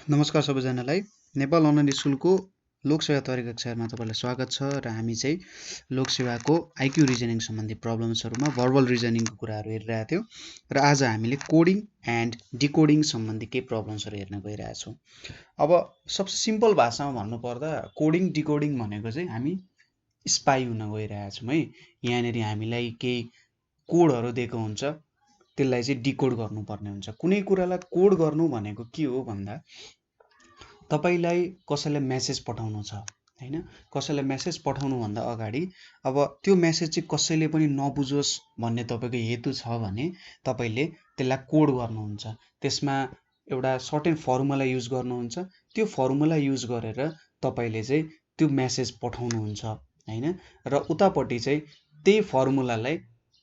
नमस्कार सबैजनालाई। नेपाल अनलाइन स्कुलको लोकसेवा तयारी कक्षामा तपाईलाई स्वागत छ र हामी चाहिँ लोकसेवाको आइक्यू रिजनिङ सम्बन्धी प्रब्लम्सहरुमा भर्बल रिजनिङको कुराहरु हेरिरहेका थियौं र आज हामीले कोडिङ एन्ड डिकोडिङ सम्बन्धी केही प्रब्लम्सहरु हेर्न गइरहेका छौं। अब सबसे सिम्पल भाषामा भन्नु पर्दा कोडिङ डिकोडिङ भनेको चाहिँ हामी स्पाई हुन गइरहेका छौं है। यहाँनेरि हामीलाई केही कोडहरु दिएको हुन्छ, त्यसलाई चाहिँ डिकोड गर्नुपर्ने हुन्छ। कुनै कुरालाई कोड गर्नु भनेको के हो भन्दा तपाईलाई कसैलाई मेसेज पठाउनु छ हैन, कसैलाई मेसेज पठाउनु भन्दा अगाडि अब त्यो मेसेज चाहिँ कसैले पनि नबुझोस् भन्ने तपाईको हेतु छ भने तपाईले त्यसलाई कोड गर्नुहुन्छ। त्यसमा एउटा सर्टेन फर्मुला युज गर्नुहुन्छ। त्यो फर्मुला युज गरेर तपाईले चाहिँ त्यो मेसेज पठाउनुहुन्छ हैन र उतापटि चाहिँ त्यही फर्मुलालाई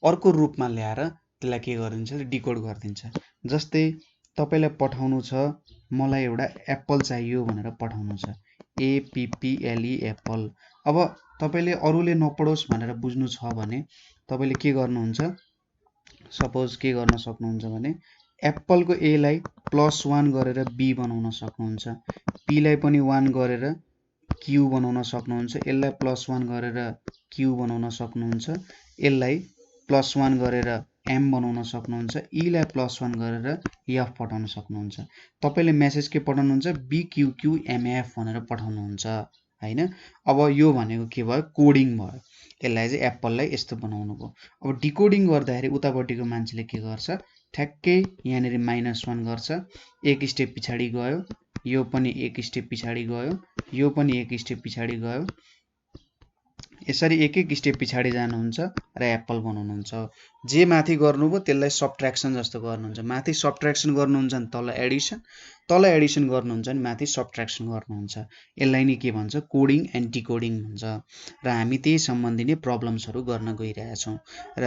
अर्को रूपमा ल्याएर त्यसलाई के गरिन्छ डिकोड गरिदिन्छ। जस्तै तपाईलाई पठाउनु छ मलाई एउटा एप्पल चाहियो भनेर पठाउनु छ, एप्पल एप्पल। अब तपाईले अरूले नपढोस् भनेर बुझ्नु छ भने तपाईले के गर्नुहुन्छ, सपोज के गर्न सक्नुहुन्छ भने एप्पल को ए लाई +1 गरेर बी बनाउन सक्नुहुन्छ, पी लाई पनि 1 गरेर क्यू बनाउन सक्नुहुन्छ, यसलाई +1 गरेर क्यू बनाउन सक्नुहुन्छ, यसलाई +1 गरेर एम बनाउन सक्नुहुन्छ, ई लाई +1 गरेर एफ पठाउन सक्नुहुन्छ। तपाईले मेसेज के पठाउनुहुन्छ BQQMF भनेर पठाउनुहुन्छ हैन। अब यो भनेको के भयो, कोडिङ भयो। यसलाई चाहिँ एप्पललाई यस्तो बनाउनु भयो। अब डिकोडिङ गर्दाखेरि उतापटिको मान्छेले के गर्छ, ठ्याक्कै यहाँनेरि -1 गर्छ, एक स्टेप पछाडी गयो, यो पनि एक स्टेप पछाडी गयो, यो पनि एक स्टेप पछाडी गयो। यसरी एक एक स्टेप पछाडी जानुहुन्छ र एप्पल बनाउनुहुन्छ। जे माथि गर्नुभयो त्यसलाई सबट्र्याक्सन जस्तो गर्नुहुन्छ। माथि सबट्र्याक्सन गर्नुहुन्छ नि तल एडिसन, तल एडिसन गर्नुहुन्छ नि माथि सबट्र्याक्सन गर्नुहुन्छ। यसलाई नि के भन्छ, कोडिङ एन्ड डिकोडिङ भन्छ। र हामी त्यही सम्बन्धी नै प्रब्लम्सहरु गर्न गइरहेका छौं र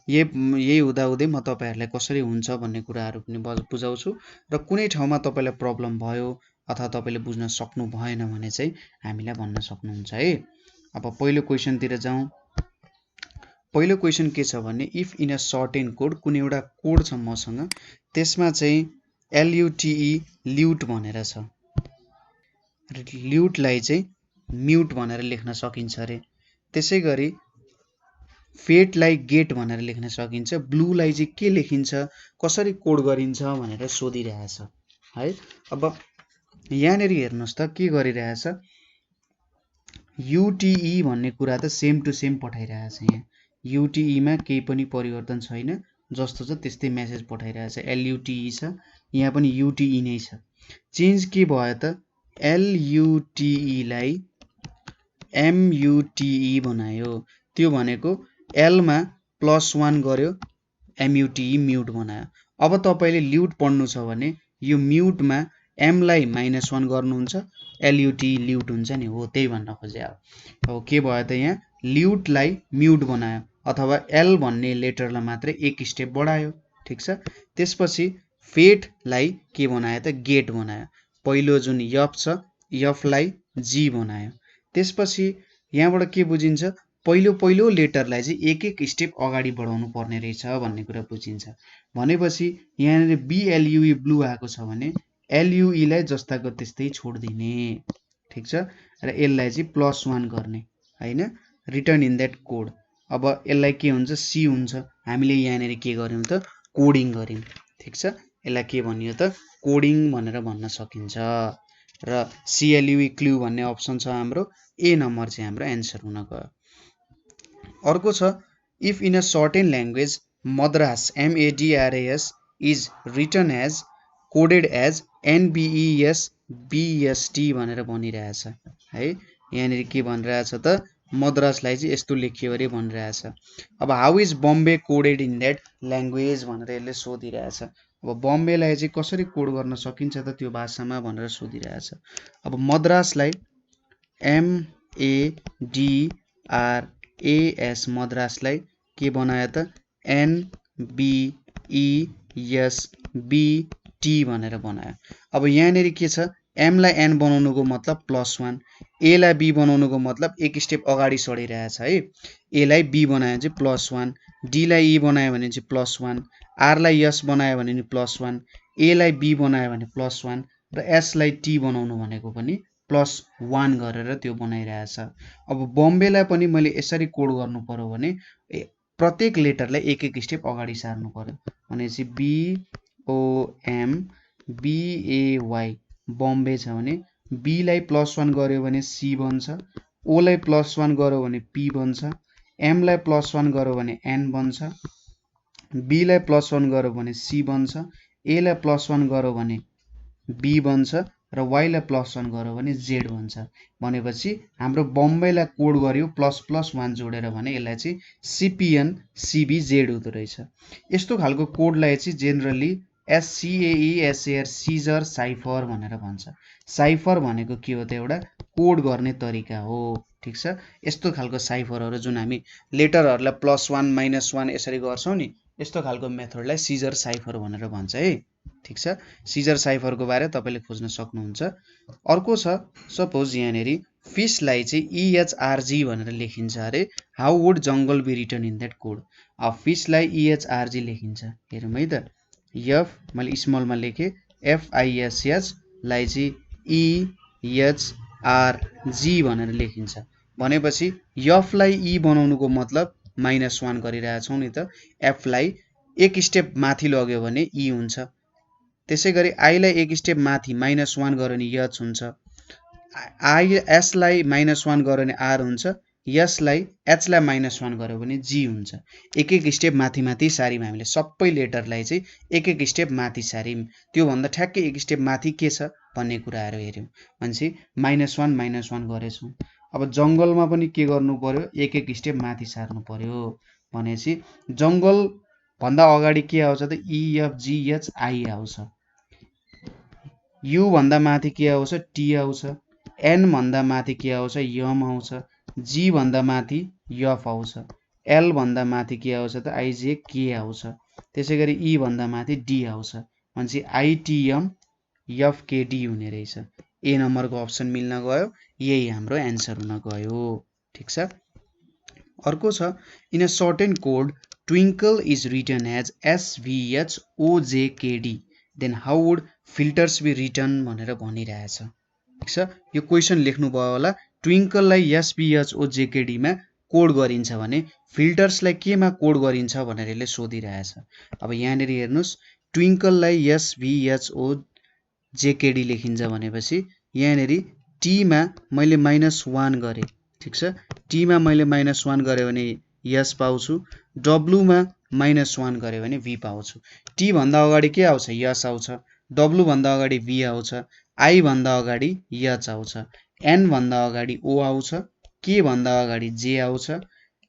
यही हुँदाहुँदै म तपाईहरुलाई कसरी हुन्छ भन्ने कुराहरु पनि बुझाउँछु र कुनै ठाउँमा तपाईलाई प्रब्लम भयो अथवा तपाईले बुझ्न सक्नु भएन भने चाहिँ हामीलाई भन्न सक्नुहुन्छ है। अब पहिलो क्वेशन तिर जाउँ। पहिलो क्वेशन के छ भने if in a certain code, कुनै एउटा कोड छ मसँग, त्यसमा चाहिँ LUTE ल्युट भनेर छ। ल्युटलाई चाहिँ म्युट भनेर लेख्न सकिन्छ रे। त्यसैगरी फेटलाई गेट भनेर लेख्न सकिन्छ। ब्लूलाई चाहिँ के लेखिन्छ, कसरी कोड गरिन्छ भनेर सोधिरहेछ है। अब यहाँनेरि हेर्नुस् त के गरिरहेछ, UTE भन्ने कुरा त सेम टु सेम पठाइरहेछ। यहाँ UTE मा केही पनि परिवर्तन छैन, जस्तो छ त्यस्तै मेसेज पठाइरहेछ। LUTE छ, यहाँ पनि UTE नै छ। चेन्ज के भयो त, LUTE लाई MUTE बनायो। त्यो भनेको L मा +1 गर्यो, MUTE म्युट बनायो। अब तपाईले ल्युट पढ्नु छ भने यो म्युट मा M लाई -1 गर्नुहुन्छ, LUTE ल्युट हुन्छ नि, हो त्यही भन्न खोजे। अब के भयो त, यहाँ ल्युटलाई म्युट बनायो अथवा L भन्ने लेटरलाई मात्रै एक स्टेप बढायो, ठीक छ। त्यसपछि फेटलाई के बनायो त, गेट बनायो। पहिलो जुन F छ, F लाई G बनायो। त्यसपछि यहाँबाट के बुझिन्छ, पहिलो लेटरलाई चाहिँ एक एक स्टेप अगाडि बढाउनु पर्ने रहेछ भन्ने कुरा बुझिन्छ। भनेपछि यहाँनेरि BLUE ब्लू आएको छ भने LUE लाई जस्ताको त्यस्तै छोड्दिने, ठीक छ। र यसलाई चाहिँ +1 गर्ने हैन, रिटर्न इन दैट कोड। अब यसलाई के हुन्छ, C हुन्छ। हामीले यहाँनेरि के गर्यौं त, कोडिङ गर्यौं, ठीक छ। यसलाई के भनियो त, कोडिङ भनेर भन्न सकिन्छ। र CLUE क्लु भन्ने अप्सन छ हाम्रो, ए नम्बर चाहिँ हाम्रो एन्सर हुन गयो। अर्को छ if in a certain language Madras MADRAS is written as coded as NBESBST भनेर भनिरहेछ है। यहाँनेरि के भनिरहेछ त, मद्रासलाई चाहिँ यस्तो लेखियो अरे भनिरहेछ। अब how is Bombay coded in that language भनेर यसले सोधिरहेछ। अब बम्बेलाई चाहिँ कसरी कोड गर्न सकिन्छ त त्यो भाषामा भनेर सोधिरहेछ। अब मद्रासलाई MADRAS मद्रासलाई के बनायो त, NBESBT भनेर बनायो। अब यहाँनेरि के छ, M लाई N बनाउनुको मतलब +1, A लाई B बनाउनुको मतलब एक स्टेप अगाडि सडिरहेछ है। A लाई B बनायो चाहिँ +1, D लाई E बनायो भने चाहिँ +1, R लाई S बनायो भने नि +1, A लाई B बनायो भने +1, र एसलाई टी बनाउनु भनेको पनि +1 गरेर त्यो बनाइरहेछ। अब बम्बेलाई पनि मैले यसरी कोड गर्नु पर्यो भने प्रत्येक लेटरलाई एक एक स्टेप अगाडि सार्नु पर्यो। भनेपछि BOMBAY बम्बे छ भने बीलाई +1 गर्यो भने सी बन्छ, ओलाई +1 गर्यो भने पी बन्छ, एमलाई +1 गर्यो भने एन बन्छ, बीलाई +1 गर्यो भने सी बन्छ, एलाई +1 गर्यो भने बी बन्छ र वाइलाई +1 गर्यो भने जेड बन्छ। भनेपछि हाम्रो बम्बेलाई कोड गर्यो ++1 जोडेर भने यसलाई चाहिँ सिपिएन सिबी जेड हुँदो रहेछ। यस्तो खालको कोडलाई चाहिँ जेनरली SCAESAR सिजर साइफर भनेर भन्छ। साइफर भनेको के हो त एउटा कोड गर्ने तरिका हो। ठीक छ, यस्तो खालको साइफरहरू जुन हामी लेटरहरूलाई +1 -1 यसरी गर्छौं नि, यस्तो खालको मेथडलाई सिजर साइफर भनेर भन्छ है। ठीक छ, सिजर साइफरको बारे तपाईले खोज्न सक्नुहुन्छ। अर्को छ सपोज यहाँनेरि फिशलाई चाहिँ EHRG भनेर लेखिन्छ अरे, how would jungle be written in that code. अब फिशलाई EHRG लेखिन्छ, हेरौँ है त। एफ मैले स्मलमा लेखेँ, FISH लाई चाहिँ EHRG भनेर लेखिन्छ। भनेपछि एफलाई ई बनाउनुको मतलब -1 गरिरहेछौँ नि त। एफलाई एक स्टेप माथि लग्यो भने ई हुन्छ, त्यसैगरी आईलाई एक स्टेप माथि -1 गर्यो भने एच हुन्छ, एसलाई -1 गर्यो भने आर हुन्छ, एसलाई एचलाई -1 गर्यो भने जी हुन्छ। एक एक स्टेप माथि माथि सार्यौं हामीले सबै लेटरलाई चाहिँ एक एक स्टेप माथि सार्यौं। त्यो भन्दा ठ्याक्कै एक स्टेप माथि के छ भन्ने कुराहरू हेर्यौं। भनेपछि -1 -1 गरेछौं। अब जंगलमा पनि के गर्नु पर्यो, एक एक स्टेप माथि सार्नु पर्यो। भनेपछि जंगल भन्दा अगाडि के आउँछ त EFGHI आउँछ, यु भन्दा माथि के आउँछ टी आउँछ, एन भन्दा माथि के आउँछ यम आउँछ, जी भन्दा माथि एफ आउँछ, एल भन्दा माथि के आउँछ त IJK आउँछ, त्यसैगरी ई भन्दा माथि डी आउँछ। भनेपछि ITM FKD हुने रहेछ। ए नम्बरको अप्सन मिल्न गयो, यही हाम्रो एन्सर हुन गयो। ठीक छ। अर्को छ in a certain code twinkle is written as SVHOJKD then how would filters be written भनेर भनिरहेछ। ठीक छ, यो क्वेसन लेख्नु भयो होला। ट्विंकललाई SVHOJKD मा कोड गरिन्छ भने फिल्टर्सलाई केमा कोड गरिन्छ भनेर यसले सोधिरहेछ। अब यहाँनिर हेर्नुस्, ट्विंकललाई SVHOJKD लेखिन्छ भनेपछि यहाँनिर टी मा मैले -1 गरे। ठीक छ, टी मा मैले -1 गरे भने यस पाउँछु, डब्लु मा -1 गरे भने भी पाउँछु। टी भन्दा अगाडि के आउँछ यस आउँछ, डब्लु भन्दा अगाडि भी आउँछ, आई भन्दा अगाडि एच आउँछ, एन भन्दा अगाडि ओ आउँछ, के भन्दा अगाडि जे आउँछ,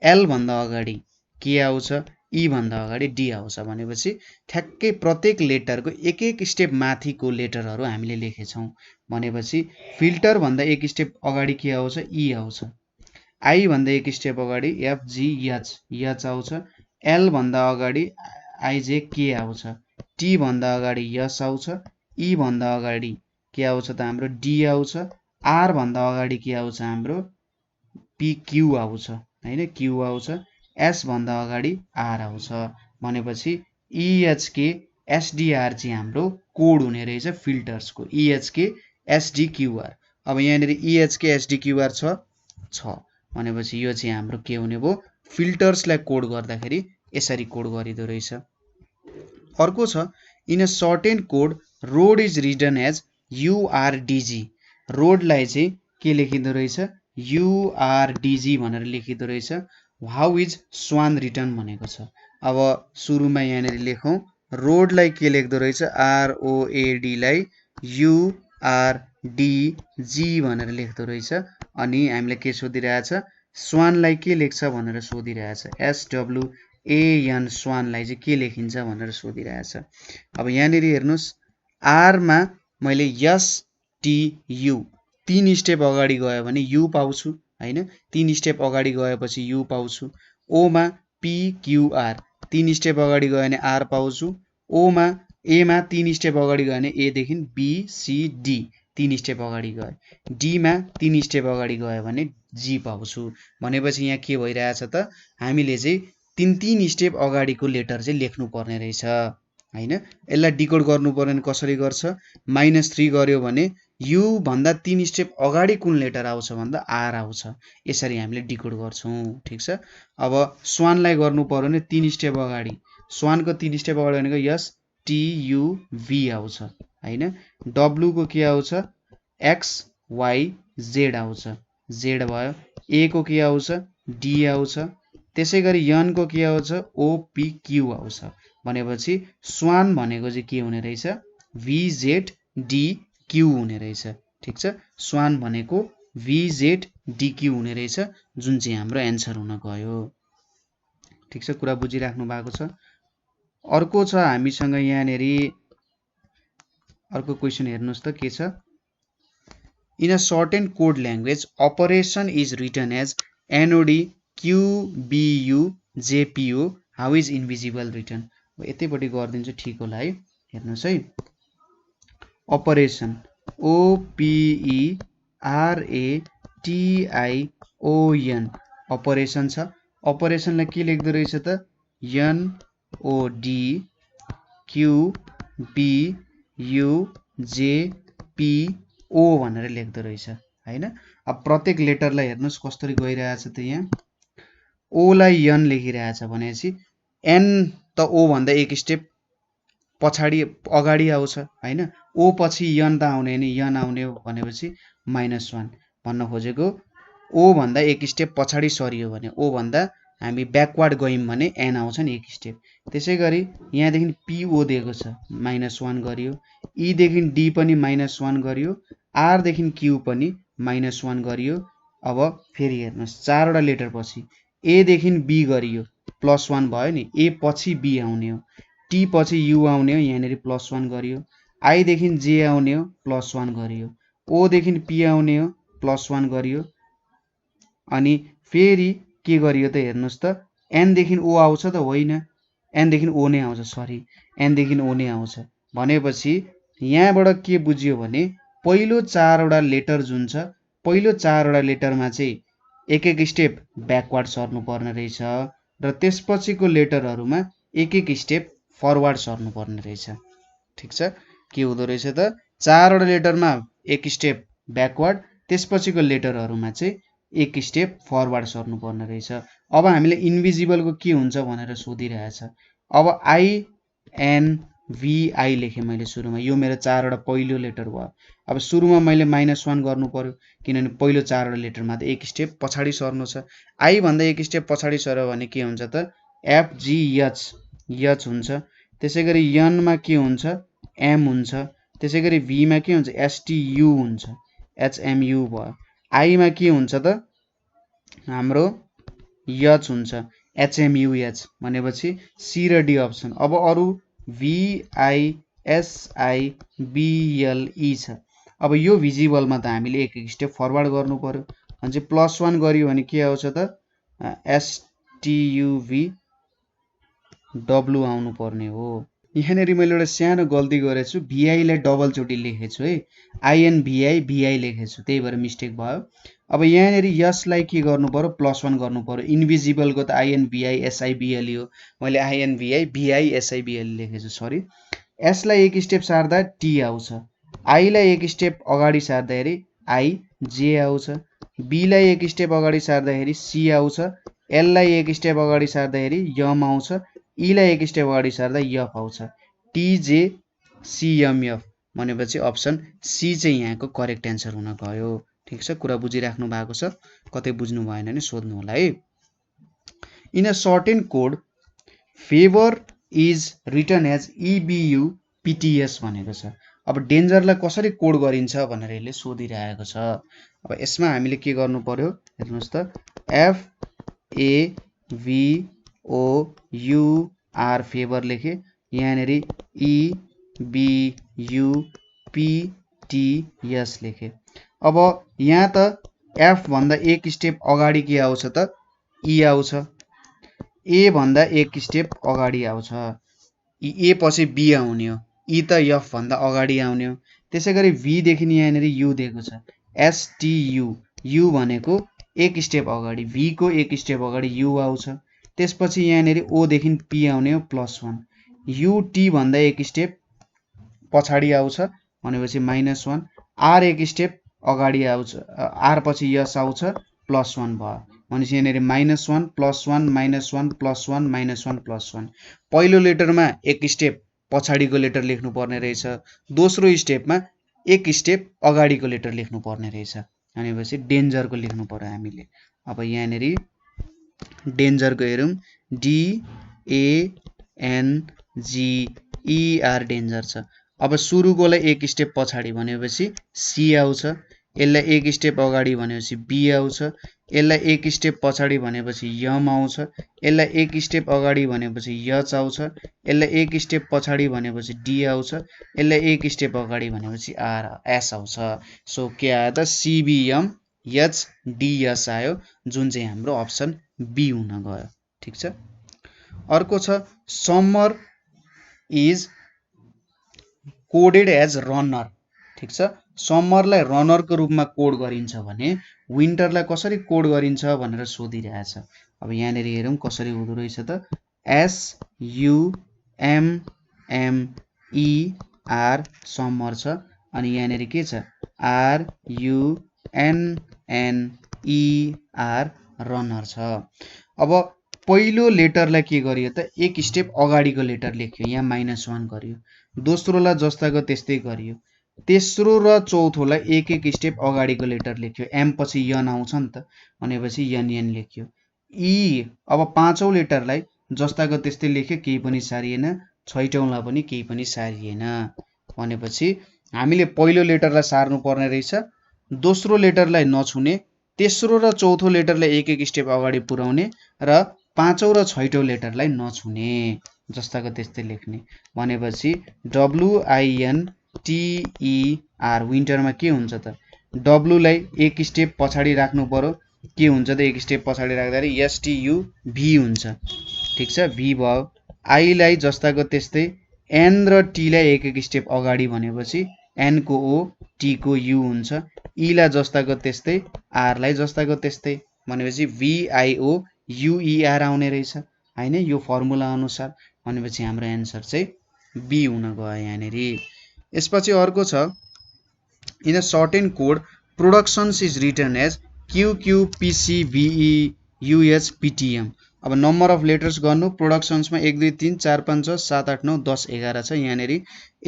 एल भन्दा अगाडि के आउँछ, ई भन्दा अगाडि डी आउँछ। भनेपछि ठ्याक्कै प्रत्येक लेटरको एक एक स्टेप माथिको लेटरहरू हामीले लेखेछौँ। भनेपछि फिल्टर भन्दा एक स्टेप अगाडि के आउँछ ई आउँछ, आई भन्दा एक स्टेप अगाडि एच आउँछ, एल भन्दा अगाडि IJK आउँछ, टी भन्दा अगाडि यस आउँछ, ई भन्दा अगाडि के आउँछ त हाम्रो डी आउँछ, आर भन्दा अगाडि के आउँछ हाम्रो PQ आउँछ हैन, क्यू आउँछ, एस भन्दा अगाडि आर आउँछ। भनेपछि EHK SDR चाहिँ हाम्रो कोड हुने रहेछ फिल्टर्सको, EHK SDQR। अब यहाँनिर EHK SDQR छ भनेपछि यो चाहिँ हाम्रो के हुने भयो, फिल्टर्सलाई कोड गर्दाखेरि यसरी कोड गरिदो रहेछ। अर्को छ in a certain code road is written as URDG। रोडलाई चाहिँ के लेखिदो रहेछ URDG भनेर लेखिदो रहेछ। हाउ इज स्वान रिटन भनेको छ। अब सुरुमा यहाँनिर लेखौं, रोडलाई के लेख्दो रहेछ ROAD लाई URDG भनेर लेख्दो रहेछ। अनि हामीले के सोधिरहेछ, स्वानलाई के लेख्छ भनेर सोधिरहेछ, SWAN स्वानलाई चाहिँ के लेखिन्छ भनेर सोधिरहेछ। अब यहाँनिर हेर्नुस्, आर मा मैले STU 3 स्टेप अगाडि गयो भने यु पाउँछु हैन, 3 स्टेप अगाडि गएपछि यु पाउँछु। ओ मा PQR 3 स्टेप अगाडि गयो भने आर पाउँछु। ओ मा ए मा 3 स्टेप अगाडि गयो भने ए देखि BCD 3 स्टेप अगाडि गयो, डी मा 3 स्टेप अगाडि गयो भने जी पाउँछु। भनेपछि यहाँ के भइरहेछ त, हामीले चाहिँ 3 स्टेप अगाडिको लेटर चाहिँ लेख्नु पर्ने रहेछ। हैन। यसलाई डिकोड गर्नु पर्यो भने कसरी गर्छ, -3 गर्यो भने यु भन्दा 3 स्टेप अगाडि कुन लेटर आउँछ भन्दा आर आउँछ, यसरी हामीले डिकोड गर्छौं। ठीक छ। अब स्वानलाई गर्नु पर्यो भने 3 स्टेप अगाडि, स्वानको 3 स्टेप अगाडि भनेको एस टी यु भी आउँछ हैन। डब्लु को के आउँछ, एक्स वाई जेड आउँछ, जेड भयो। ए को के आउँछ, डी आउँछ। त्यसैगरी यन को के आउँछ, ओपी क्यू आउँछ। भनेपछि स्वान भनेको चाहिँ के हुने रहेछ, VZ DQ हुने रहेछ। ठीक छ। स्वान भनेको VZ DQ हुने रहेछ, जुन चाहिँ हाम्रो एन्सर हुन गयो। ठीक छ, कुरा बुझिराख्नु भएको छ। अर्को छ हामीसँग यहाँनेरि अर्को क्वेशन हेर्नुस् त के छ। In a certain code language operation is written as NOD QBU JPO, how is invisible written. यतैपट्टि गरिदिन्छु ठिक होला है। हेर्नुहोस् है, अपरेसन OPERATION अपरेसन छ। अपरेसनलाई के लेख्दो रहेछ त, NOD QBU JPO भनेर लेख्दो रहेछ हैन। अब प्रत्येक लेटरलाई हेर्नुहोस् कसरी गइरहेछ त, यहाँ ओ लाई यन लेखिरहेछ भनेपछि एन त ओ भन्दा एक स्टेप पछाडि अगाडि आउँछ हैन। ओ पछि यन त आउने नि, यन आउने भनेपछि -1 भन्न खोजेको। ओ भन्दा एक स्टेप पछाडि सरियो भने, ओ भन्दा हामी ब्याकवर्ड गयौं भने एन आउँछ नि एक स्टेप। त्यसैगरी यहाँदेखि PO दिएको छ, -1 गरियो। ई देखि डी पनि -1 गरियो। आर देखि क्यू पनि -1 गरियो। अब फेरि हेर्नुहोस्, 4 वटा लेटर पछि ए देखि बी गरियो, +1 भयो नि। ए पछि बी आउने हो, टी पछि यु आउने हो, यहाँनेरि +1 गरियो। आई देखि जे आउने हो, +1 गरियो। ओ देखि पी आउने हो, +1 गरियो। अनि फेरि के गरियो त हेर्नुहोस् त, एन देखि ओ आउँछ त, होइन एन देखि ओ नै आउँछ, सरी एन देखि ओ नै आउँछ। भनेपछि यहाँबाट के बुझ्यो भने पहिलो 4 वटा लेटर जुन छ, पहिलो 4 वटा लेटरमा चाहिँ एक एक स्टेप ब्याकवर्ड सर्नु पर्ने रहेछ र त्यसपछिको लेटरहरूमा एक एक स्टेप फरवर्ड सर्नु पर्ने रहेछ। ठीक छ। के हुँदो रहेछ त, 4 वटा लेटरमा एक स्टेप ब्याकवर्ड, त्यसपछिको लेटरहरूमा चाहिँ एक स्टेप फरवर्ड सर्नु पर्ने रहेछ। अब हामीले इन्भिजिबलको के हुन्छ भनेर सोधिरहेछ। अब INVI लेखेँ मैले सुरुमा, यो मेरो 4 वटा पहिलो लेटर भयो। अब सुरुमा मैले -1 गर्नु पर्यो, किनभने पहिलो 4 वटा लेटरमा त एक स्टेप पछाडि सर्नु छ। आई भन्दा एक स्टेप पछाडि सर्यो भने के हुन्छ त, FGH हुन्छ। त्यसैगरी यनमा के हुन्छ, M हुन्छ। त्यसैगरी भीमा के हुन्छ, STU हुन्छ, HMU भयो। आईमा के हुन्छ त, हाम्रो H हुन्छ, HMUH भनेपछि सी र डी अप्सन। अब अरु VISIBLE छ। अब यो भिजिबलमा त हामीले एक एक स्टेप फरवर्ड गर्नु पर्यो। भने +1 गरियो भने के आउँछ त, STUVW आउनु पर्ने हो। यहाँनेरि मैले एउटा सानो गल्ती गरेछु, VI लाई डबल चोटि लेखेछु है, INVI VI लेखेछु, त्यही भएर मिस्टेक भयो। अब यहाँनेरि यसलाई के गर्नु पर्यो, +1 गर्नु पर्यो। इन्भिजिबलको त INVI SIBLE हो, मैले INVI VI SIBLE लेखेछु, सरी। एस लाई एक स्टेप सार्दा टी आउँछ, आई लाई एक स्टेप अगाडि सार्दाखेरि आई जे आउँछ, बी लाई एक स्टेप अगाडि सार्दाखेरि सी आउँछ, एल लाई एक स्टेप अगाडि सार्दाखेरि यम आउँछ, ई लाई एक स्टेप अगाडि सार्दा यफ आउँछ। TJCMF भनेपछि अप्सन सी चाहिँ यहाँको करेक्ट एन्सर हुन गयो। ठीक छ, कुरा बुझिराख्नु भएको छ, कतै बुझ्नु भएन भने सोध्नु होला है। In a certain code favour is written as EBU PTS भनेको छ। अब डेन्जरलाई कसरी कोड गरिन्छ भनेर यसले सोधिरहेको छ। अब यसमा हामीले के गर्नु पर्यो, हेर्नुहोस् त, FAVOUR फेभर लेखे, यहाँनेरि EBU PTS लेखे। अब यहाँ त F भन्दा एक स्टेप अगाडि के आउँछ त, E आउँछ। ए भन्दा एक स्टेप अगाडि आउँछ, ए पछि बी आउने हो, ई त एफ भन्दा अगाडि आउने हो। त्यसैगरी भी देखि यहाँनेरि यु दिएको छ, STU, यु भनेको एक स्टेप अगाडि, भी को एक स्टेप अगाडि यु आउँछ। त्यसपछि यहाँनेरि ओ देखि पी आउने हो, +1। युटी भन्दा एक स्टेप पछाडि आउँछ भनेपछि -1, आर एक स्टेप अगाडि आउँछ, आर पछि यस आउँछ +1 भयो भनेपछि यहाँनिर -1 +1 -1 +1 -1 +1 पहिलो लेटरमा एक स्टेप पछाडिको लेटर लेख्नु पर्ने रहेछ, दोस्रो स्टेपमा एक स्टेप अगाडिको लेटर लेख्नु पर्ने रहेछ भनेपछि डेन्जरको लेख्नु पर्यो हामीले। अब यहाँनिर डेन्जरको हेरौँ DANGER डेन्जर छ। अब सुरुकोलाई एक स्टेप पछाडि भनेपछि सी आउँछ, यसलाई एक स्टेप अगाडि भनेपछि बी आउँछ, यसलाई एक स्टेप पछाडि भनेपछि यम आउँछ, यसलाई एक स्टेप अगाडि भनेपछि यच आउँछ, यसलाई एक स्टेप पछाडि भनेपछि डी आउँछ, यसलाई एक स्टेप अगाडि भनेपछि एस आउँछ। सो के आयो त CBM HDS आयो जुन चाहिँ हाम्रो अप्सन बी हुन गयो। ठिक छ। अर्को छ summer is coded as runner. ठिक छ। समरलाई रनरको रूपमा कोड गरिन्छ भने विन्टरलाई कसरी कोड गरिन्छ भनेर सोधिरहेछ। अब यहाँनिर हेरौँ कसरी हुँदो रहेछ त SUMMER समर छ अनि यहाँनिर के छ RUNNER रनर छ। अब पहिलो लेटरलाई के गरियो त एक स्टेप अगाडिको लेटर लेख्यो, यहाँ -1 गरियो, दोस्रोलाई जस्ताको त्यस्तै गरियो, तेस्रो र चौथोलाई एक एक स्टेप अगाडिको लेटर लेख्यो, एम पछि यन आउँछ नि त भनेपछि यन लेख्यो। अब पाँचौं लेटरलाई जस्ताको त्यस्तै लेख्यो, केही पनि सारिएन, छैटौंलाई पनि केही पनि सारिएन भनेपछि हामीले पहिलो लेटरलाई सार्नु पर्ने रहेछ, दोस्रो लेटरलाई नछुने, तेस्रो र चौथो लेटरलाई एक एक स्टेप अगाडि पुर्याउने र पाँचौं र छैटौं लेटरलाई नछुने, जस्ताको त्यस्तै लेख्ने भनेपछि WINTER विन्टरमा के हुन्छ त डब्लुलाई एक स्टेप पछाडि राख्नु पर्यो, के हुन्छ त एक स्टेप पछाडि राख्दाखेरि STUV हुन्छ। ठिक छ, भी भयो। आईलाई जस्ताको त्यस्तै, एन र टीलाई एक एक स्टेप अगाडि भनेपछि एन को O टी को U हुन्छ, ईलाई जस्ताको त्यस्तै, आरलाई जस्ताको त्यस्तै भनेपछि VIOUER आउने रहेछ हैन, यो फर्मुला अनुसार भनेपछि हाम्रो एन्सर चाहिँ बी हुन गयो यहाँनिर। यसपछि अर्को छ in a certain code productions is written as QQPCVEUHPTM। अब नम्बर अफ लेटर्स गर्नु, प्रोडक्सन्समा 1 2 3 4 5 6 7 8 9 10 11 छ, यहाँनिर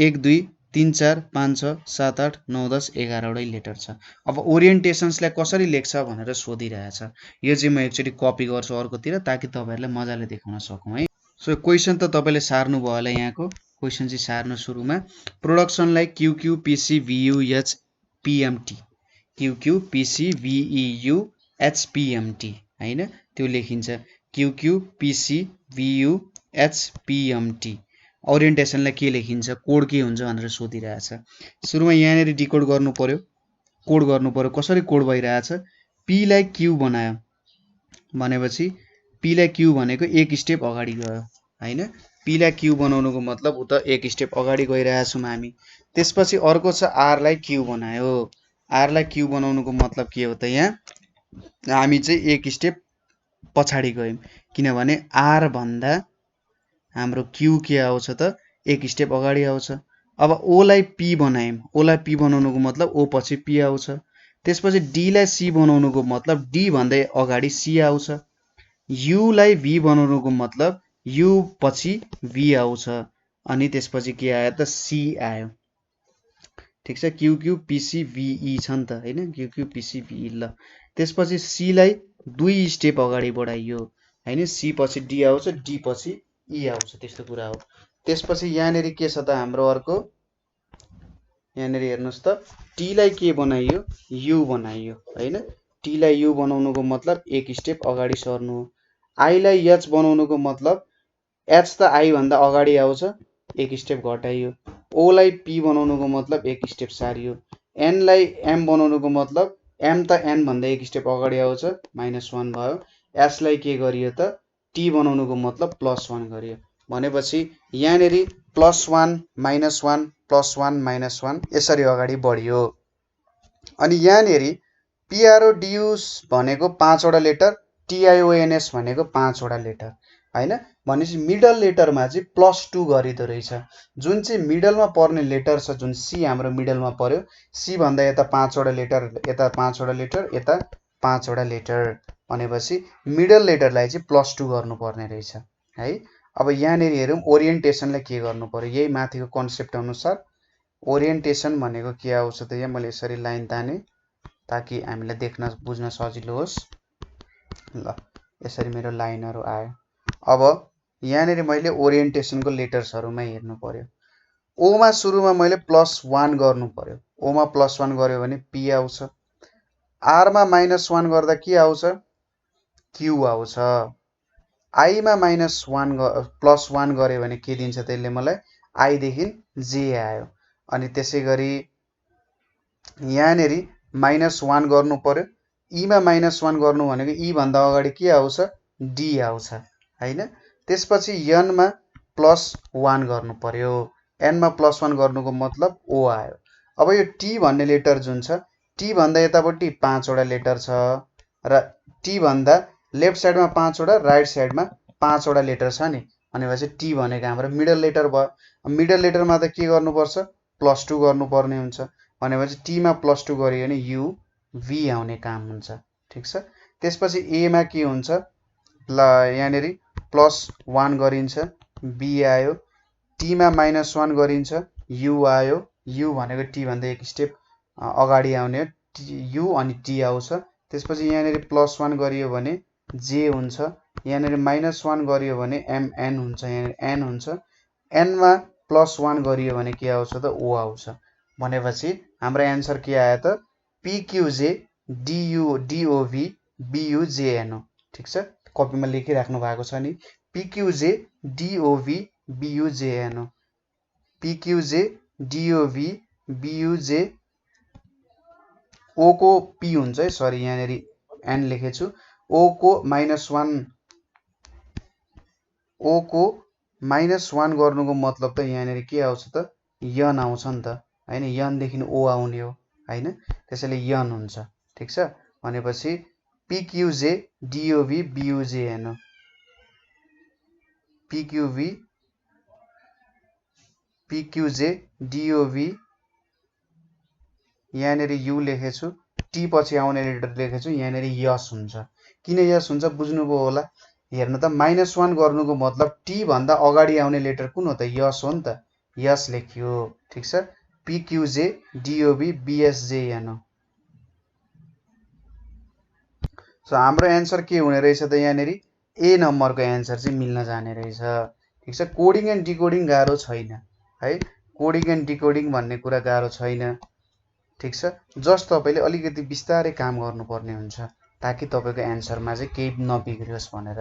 1 2 3 4 5 6 7 8 9 10 11 वटै लेटर छ। अब ओरिएन्टेसन्सलाई कसरी लेख्छ भनेर सोधिरहेछ, यो चाहिँ म एकचोटि कपी गर्छु अर्कोतिर ताकि तपाईहरुलाई मजाले देखाउन सकौँ है। सो क्वेसन त तपाईले सार्नु भयो होला, यहाँको क्वेसन चाहिँ सार्नु सुरुमा प्रोडक्सनलाई QQPCVEUHPMT QQPCVEUHPMT हैन, त्यो लेखिन्छ QQPCVEUHPMT। ओरिएन्टेसनलाई के लेखिन्छ, कोड के हुन्छ भनेर सोधिरहेछ। सुरुमा यहाँनिर डिकोड गर्नु पर्यो, कोड गर्नु पर्यो, कसरी कोड भइरहेछ, पी लाई क्यू बनायो भनेपछि पी लाई क्यू भनेको एक स्टेप अगाडि गयो हैन, पी लाई क्यू बनाउनुको मतलब उता एक स्टेप अगाडि गइरहेछौँ हामी। त्यसपछि अर्को छ आर लाई क्यू बनायो, आर लाई क्यू बनाउनुको मतलब के हो त, यहाँ हामी चाहिँ एक स्टेप पछाडि गयौं किनभने आर भन्दा हाम्रो क्यू के आउँछ त एक स्टेप अगाडि आउँछ। अब ओ लाई पी बनायौं, ओ लाई पी बनाउनुको मतलब ओ पछि पी आउँछ। त्यसपछि डी लाई सी बनाउनुको मतलब डी भन्दै अगाडि सी आउँछ। यू लाई भी बनाउनुको मतलब यू पछि भी आउँछ अनि त्यसपछि के आयो त सी आयो। ठिक छ, QQPCVE छ नि त हैन, QQPCVE ल। त्यसपछि सी लाई 2 स्टेप अगाडि बढाइयो हैन, सी पछि डी आउँछ, डी पछि ई आउँछ, त्यस्तो कुरा हो। त्यसपछि यहाँनिर के छ त हाम्रो अर्को, यहाँनिर हेर्नुस् त टी लाई के बनाइयो, यू बनाइयो हैन, टी लाई यू बनाउनुको मतलब एक स्टेप अगाडि सर्नु हो। आई लाई एच बनाउनुको मतलब एच त आई भन्दा अगाडि आउँछ, एक स्टेप घटाइयो। ओ लाई पी बनाउनुको मतलब एक स्टेप सारियो। एन लाई एम बनाउनुको मतलब एम त एन भन्दा एक स्टेप अगाडि आउँछ, -1 भयो। एस लाई के गरियो त टी बनाउनुको मतलब +1 गरियो भनेपछि यहाँनिर +1 -1 +1 -1 यसरी अगाडि बढियो। अनि यहाँनिर PRODUCE भनेको 5 वटा लेटर, TIONS भनेको 5 वटा लेटर हैन। भनेपछि मिडल लेटरमा चाहिँ +2 गरिदो रहेछ। जुन चाहिँ मिडलमा पर्ने लेटर छ, जुन सी हाम्रो मिडलमा पर्यो, सी भन्दा यता 5 वटा लेटर, यता 5 वटा लेटर, यता 5 वटा लेटर, भनेपछि मिडल लेटरलाई चाहिँ +2 गर्नुपर्ने रहेछ है। अब यहाँनिर हेरौँ ओरिएन्टेसनलाई के गर्नु पर्यो, यही माथिको कन्सेप्ट अनुसार ओरिएन्टेसन भनेको के आउँछ त, यहाँ मैले यसरी लाइन ताने ताकि हामीलाई देख्न बुझ्न सजिलो होस्। ल यसरी मेरो लाइनहरु आयो। अब यहाँनिर मैले ओरिएन्टेसनको लेटर्सहरुमा हेर्नु पर्यो। ओ मा सुरुमा मैले +1 गर्नु पर्यो। ओ मा +1 गर्यो भने पी आउँछ। आर मा -1 गर्दा के आउँछ, क्यू आउँछ। आई मा +1 गर्यो भने के दिन्छ त्यसले मलाई, आई देखि जे आयो। अनि त्यसैगरी यहाँनिर -1 गर्नु पर्यो। ई मा -1 गर्नु भनेको ई भन्दा अगाडि के आउँछ, डी आउँछ हैन। त्यसपछि एन मा +1 गर्नु पर्यो। एन मा +1 गर्नुको मतलब ओ आयो। अब यो टी भन्ने लेटर जुन छ, टी भन्दा यतापट्टि 5 वटा लेटर छ र टी भन्दा लेफ्ट साइडमा 5 वटा, राइट साइडमा 5 वटा लेटर छ नि, भनेपछि टी भनेको हाम्रो मिडल लेटर भयो। मिडल लेटरमा त के गर्नुपर्छ, +2 गर्नुपर्ने हुन्छ। भनेपछि टी मा +2 गरियो भने यु भी आउने काम हुन्छ। ठिक छ। त्यसपछि ए मा के हुन्छ, ल यहाँनिर +1 गरिन्छ, बी आयो। टी मा -1 गरिन्छ, यु आयो। यु भनेको टी भन्दा एक स्टेप अगाडि आउने यु अनि टी आउँछ। त्यसपछि यहाँनिर +1 गरियो भने जे हुन्छ। यहाँनिर -1 गरियो भने एमएन हुन्छ, यहाँनिर एन हुन्छ। एन मा +1 गरियो भने के आउँछ त, ओ आउँछ। भनेपछि हाम्रो एन्सर के आयो त, पिक्युजे डिओभी बियुजेएन हो। ठिक छ। कपीमा लेखिराख्नु भएको छ नि, पिक्युजे डिओभी बियुजेएन हो। पिक्युजे डिओभी बियुजे, ओ को पी हुन्छ है, सरी यहाँनिर एन लेखेछु। ओ को -1, ओ को -1 गर्नुको मतलब त यहाँनिर के आउँछ त, यन आउँछ नि त हैन। यन देखि ओ आउने हो हैन, त्यसैले यन हुन्छ। ठिक छ। भनेपछि पिक्युजे डिओभी बियुजेएन हो। पिक्युजे डिओभी, यहाँनिर यु लेखेछु, टी पछि आउने लेटर लेखेछु, यहाँनिर यस हुन्छ। किन यस हुन्छ बुझ्नुभयो होला। हेर्नु त, -1 गर्नुको मतलब टी भन्दा अगाडि आउने लेटर कुन हो त, यस हो नि त, यस लेखियो। ठिक छ। पिक्युजे डिओभी बिएसजेएन हो। सो हाम्रो एन्सर के हुने रहेछ त, यहाँनिर ए नम्बरको एन्सर चाहिँ मिल्न जाने रहेछ। ठिक छ। कोडिङ एन्ड डिकोडिङ गाह्रो छैन है। कोडिङ एन्ड डिकोडिङ भन्ने कुरा गाह्रो छैन। ठिक छ। जस्ट तपाईँले अलिकति बिस्तारै काम गर्नुपर्ने हुन्छ ताकि तपाईँको एन्सरमा चाहिँ केही नबिग्रियोस् भनेर।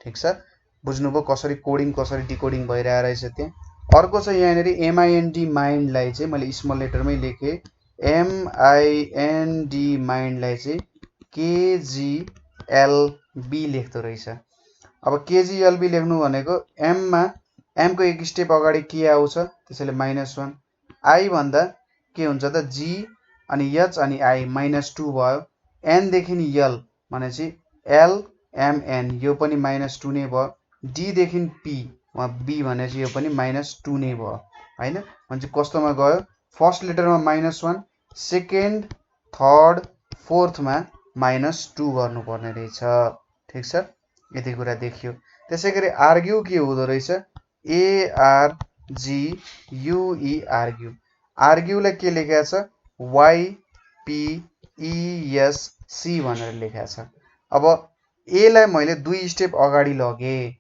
ठिक छ। बुझ्नुभयो कसरी कोडिङ कसरी डिकोडिङ भइरहेको रहेछ त्यहाँ। अर्को छ यहाँनिर एमआइएनडी माइन्डलाई चाहिँ मैले स्मल लेटरमै लेखेँ। एमआइएनडी माइन्डलाई चाहिँ केजिएलबी लेख्दो रहेछ। अब केजिएलबी लेख्नु भनेको एमको एक स्टेप अगाडि के आउँछ, त्यसैले -1। आई भन्दा के हुन्छ त, जी अनि एच अनि आई -2 भयो। एन देखि यल भनेपछि एलएमएन, यो पनि -2 नै भयो। डी देखि पी वा बी भनेपछि यो पनि -2 नै भयो हैन। भनेपछि कस्तोमा गयो, फर्स्ट लेटरमा -1, सेकेन्ड, थर्ड, फोर्थमा -2 गर्नुपर्ने रहेछ। ठिक छ। यति कुरा देखियो। त्यसैगरी आर्ग्यु के हुँदो रहेछ, एआरजियुई आर्ग्यु। आर्ग्युलाई के लेखेको छ, YPESC भनेर लेखेको छ। अब ए लाई मैले 2 स्टेप अगाडि लगेँ,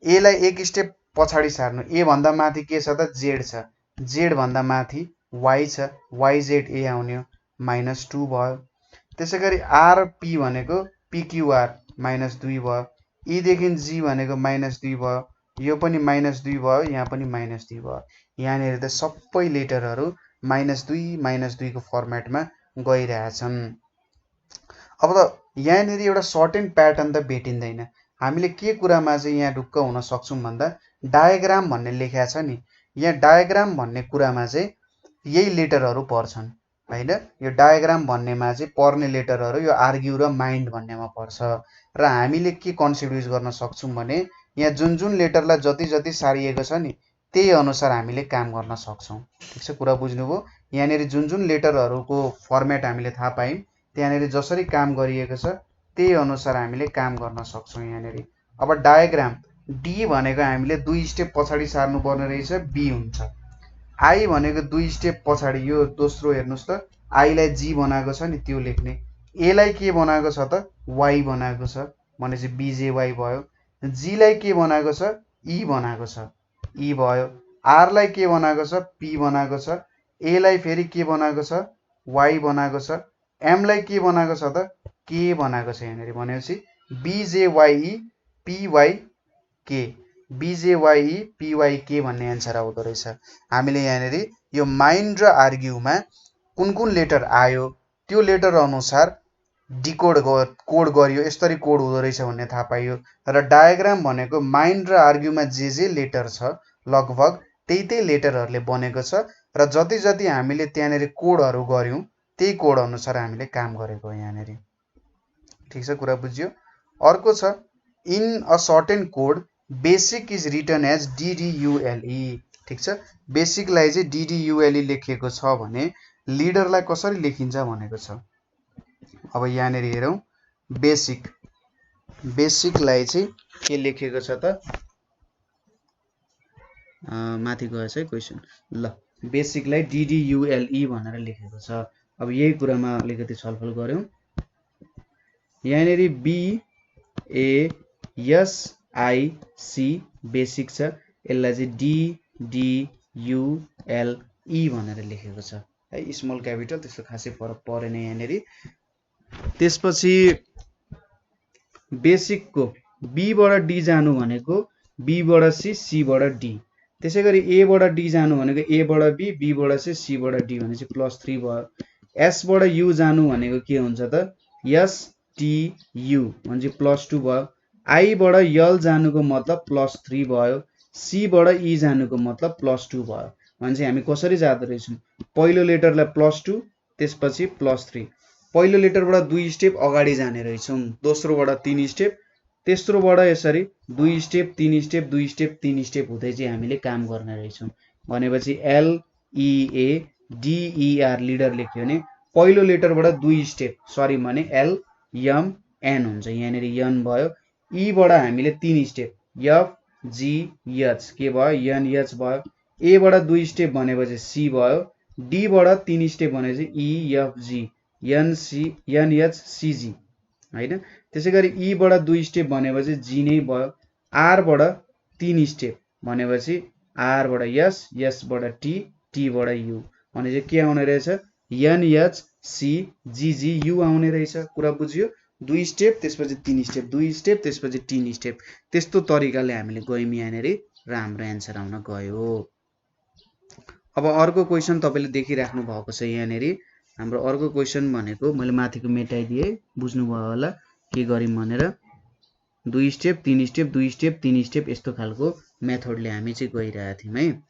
ए लाई एक स्टेप पछाडि सार्नु। ए भन्दा माथि के छ त, जेड छ। जेड भन्दा माथि वाई छ, YZ ए आउने हो, -2 भयो। त्यसैगरी आरपी भनेको पिक्युआर -2 भयो। ई देखि जी भनेको -2 भयो, यो पनि -2 भयो, यहाँ पनि -2 भयो। यहाँनिर त सबै लेटरहरू -2 को फर्मेटमा गइरहेछन्। अब त यहाँनिर एउटा सर्टेन प्याटर्न त भेटिँदैन। हामीले के कुरामा चाहिँ यहाँ ढुक्क हुन सक्छौँ भन्दा, डायग्राम भन्ने लेखेको छ नि, यहाँ डायग्राम भन्ने कुरामा चाहिँ यही लेटरहरू पर्छन् हैन। यो डायग्राम भन्नेमा चाहिँ पर्ने लेटरहरू यो आर्ग्यु र माइन्ड भन्नेमा पर्छ। र हामीले के कन्सेप्ट युज गर्न सक्छौँ भने, यहाँ जुन लेटरलाई जति जति सारिएको छ नि त्यही अनुसार हामीले काम गर्न सक्छौं। ठीक छ, कुरा बुझ्नुभयो? यहाँनेरि जुन लेटरहरुको फर्मेट हामीले थाहा पायौं, त्यहाँनेरि जसरी काम गरिएको छ त्यही अनुसार हामीले काम गर्न सक्छौं यहाँनेरि। अब डायग्राम डी भनेको हामीले 2 स्टेप पछाडी सार्नु पर्ने रहेछ, बी हुन्छ। आई भनेको 2 स्टेप पछाडी, यो दोस्रो हेर्नुस् त, आई लाई जी बनाएको छ नि त्यो लेख्ने, ए लाई के बनाएको छ त वाई बनाएको छ भनेपछि बीजे वाई भयो। जी लाई के बनाएको छ ई बनाएको छ, ई भयो। आर लाई के बनाएको छ पी बनाएको छ, ए लाई फेरि के बनाएको छ वाई बनाएको छ, एम लाई के बनाएको छ त के बनाएको छ यहाँनेरि भनेपछि बीजे वाई पी वाई के, बीजे वाई पी वाई के भन्ने आन्सर आउँदो रहेछ। हामीले यहाँनेरि यो माइन्ड र आर्ग्युमा कुन कुन लेटर आयो त्यो लेटर अनुसार कोड गरियो, यसरी कोड हुँदो रहेछ भन्ने थाहा पाइयो। र डायग्राम भनेको माइन्ड र आर्ग्युमा जे लेटर छ लगभग त्यही लेटरहरुले बनेको छ र जति जति हामीले त्यहाँनेरि कोडहरु गर्यौं त्यही कोड अनुसार हामीले काम गरेको यहाँनेरि। ठीक छ, कुरा बुझ्यो? अर्को छ in a certain code basic is written as DDULE। ठीक छ, बेसिक लाई चाहिँ DDULE लेखिएको छ भने लिडरलाई कसरी लेखिन्छ भनेको छ। अब यहाँनेरि हेरौं, बेसिक लाई चाहिँ के लेखेको छ त, माथि गएछ है क्वेशन। ल, बेसिक लाई DDULE भनेर लेखेको छ। अब यही कुरामा अलिकति छलफल गरौं। यहाँनेरि BASIC बेसिक छ, यसलाई चाहिँ DDULE भनेर लेखेको छ है, स्मल क्यापिटल, त्यस्तो खासै फरक परेन यहाँनेरि। त्यसपछि बेसिकको बी बाट डी जानु भनेको बी बाट सी, सी बाट डी। त्यसैगरी ए बाट डी जानु भनेको ए बाट बी, बी बाट सी, सी बाट डी भनेपछि +3 भयो। एस बाट यु जानु भनेको के हुन्छ त STU भनेपछि +2 भयो। आई बाट यल जानुको मतलब +3 भयो। सी बाट ई जानुको मतलब +2 भयो। भनेपछि हामी कसरी जाँदो रहेछौं, पहिलो लेटरलाई +2 त्यसपछि +3, पहिलो लेटरबाट 2 स्टेप अगाडि जाने रहेछौं, दोस्रोबाट 3 स्टेप, तेस्रोबाट यसरी 2 स्टेप 3 स्टेप 2 स्टेप 3 स्टेप हुँदै चाहिँ हामीले काम गर्ने रहेछौं। भनेपछि LEADER लिडर लेख्यो भने पहिलो लेटरबाट 2 स्टेप, सरी भने LMN हुन्छ, यहाँनेरि एन भयो। ई बाट हामीले 3 स्टेप FGH के भयो NH भयो। ए बाट 2 स्टेप भनेपछि सी भयो। डी बाट 3 स्टेप भनेपछि EFG NHCG हैन। त्यसैगरी ई बाट 2 स्टेप भनेपछि जी नै भयो। आर बाट 3 स्टेप भनेपछि आर बाट एस, एस बाट टी, टी बाट यु भनेपछि के आउने रहेछ NHCGGU आउने रहेछ। कुरा बुझ्यो? 2 स्टेप त्यसपछि 3 स्टेप, 2 स्टेप त्यसपछि 3 स्टेप, त्यस्तो तरिकाले हामीले गयौं यहाँनेरि र हाम्रो आन्सर आउन गयो। अब अर्को क्वेशन तपाईले देखिराख्नु भएको छ यहाँनेरि। हाम्रो अर्को क्वेशन भनेको मैले माथिको मेटाइदिए, बुझ्नुभयो होला के गरिम भनेर। 2 स्टेप 3 स्टेप 2 स्टेप 3 स्टेप यस्तो खालको मेथडले हामी चाहिँ गइरहेका थियौं है।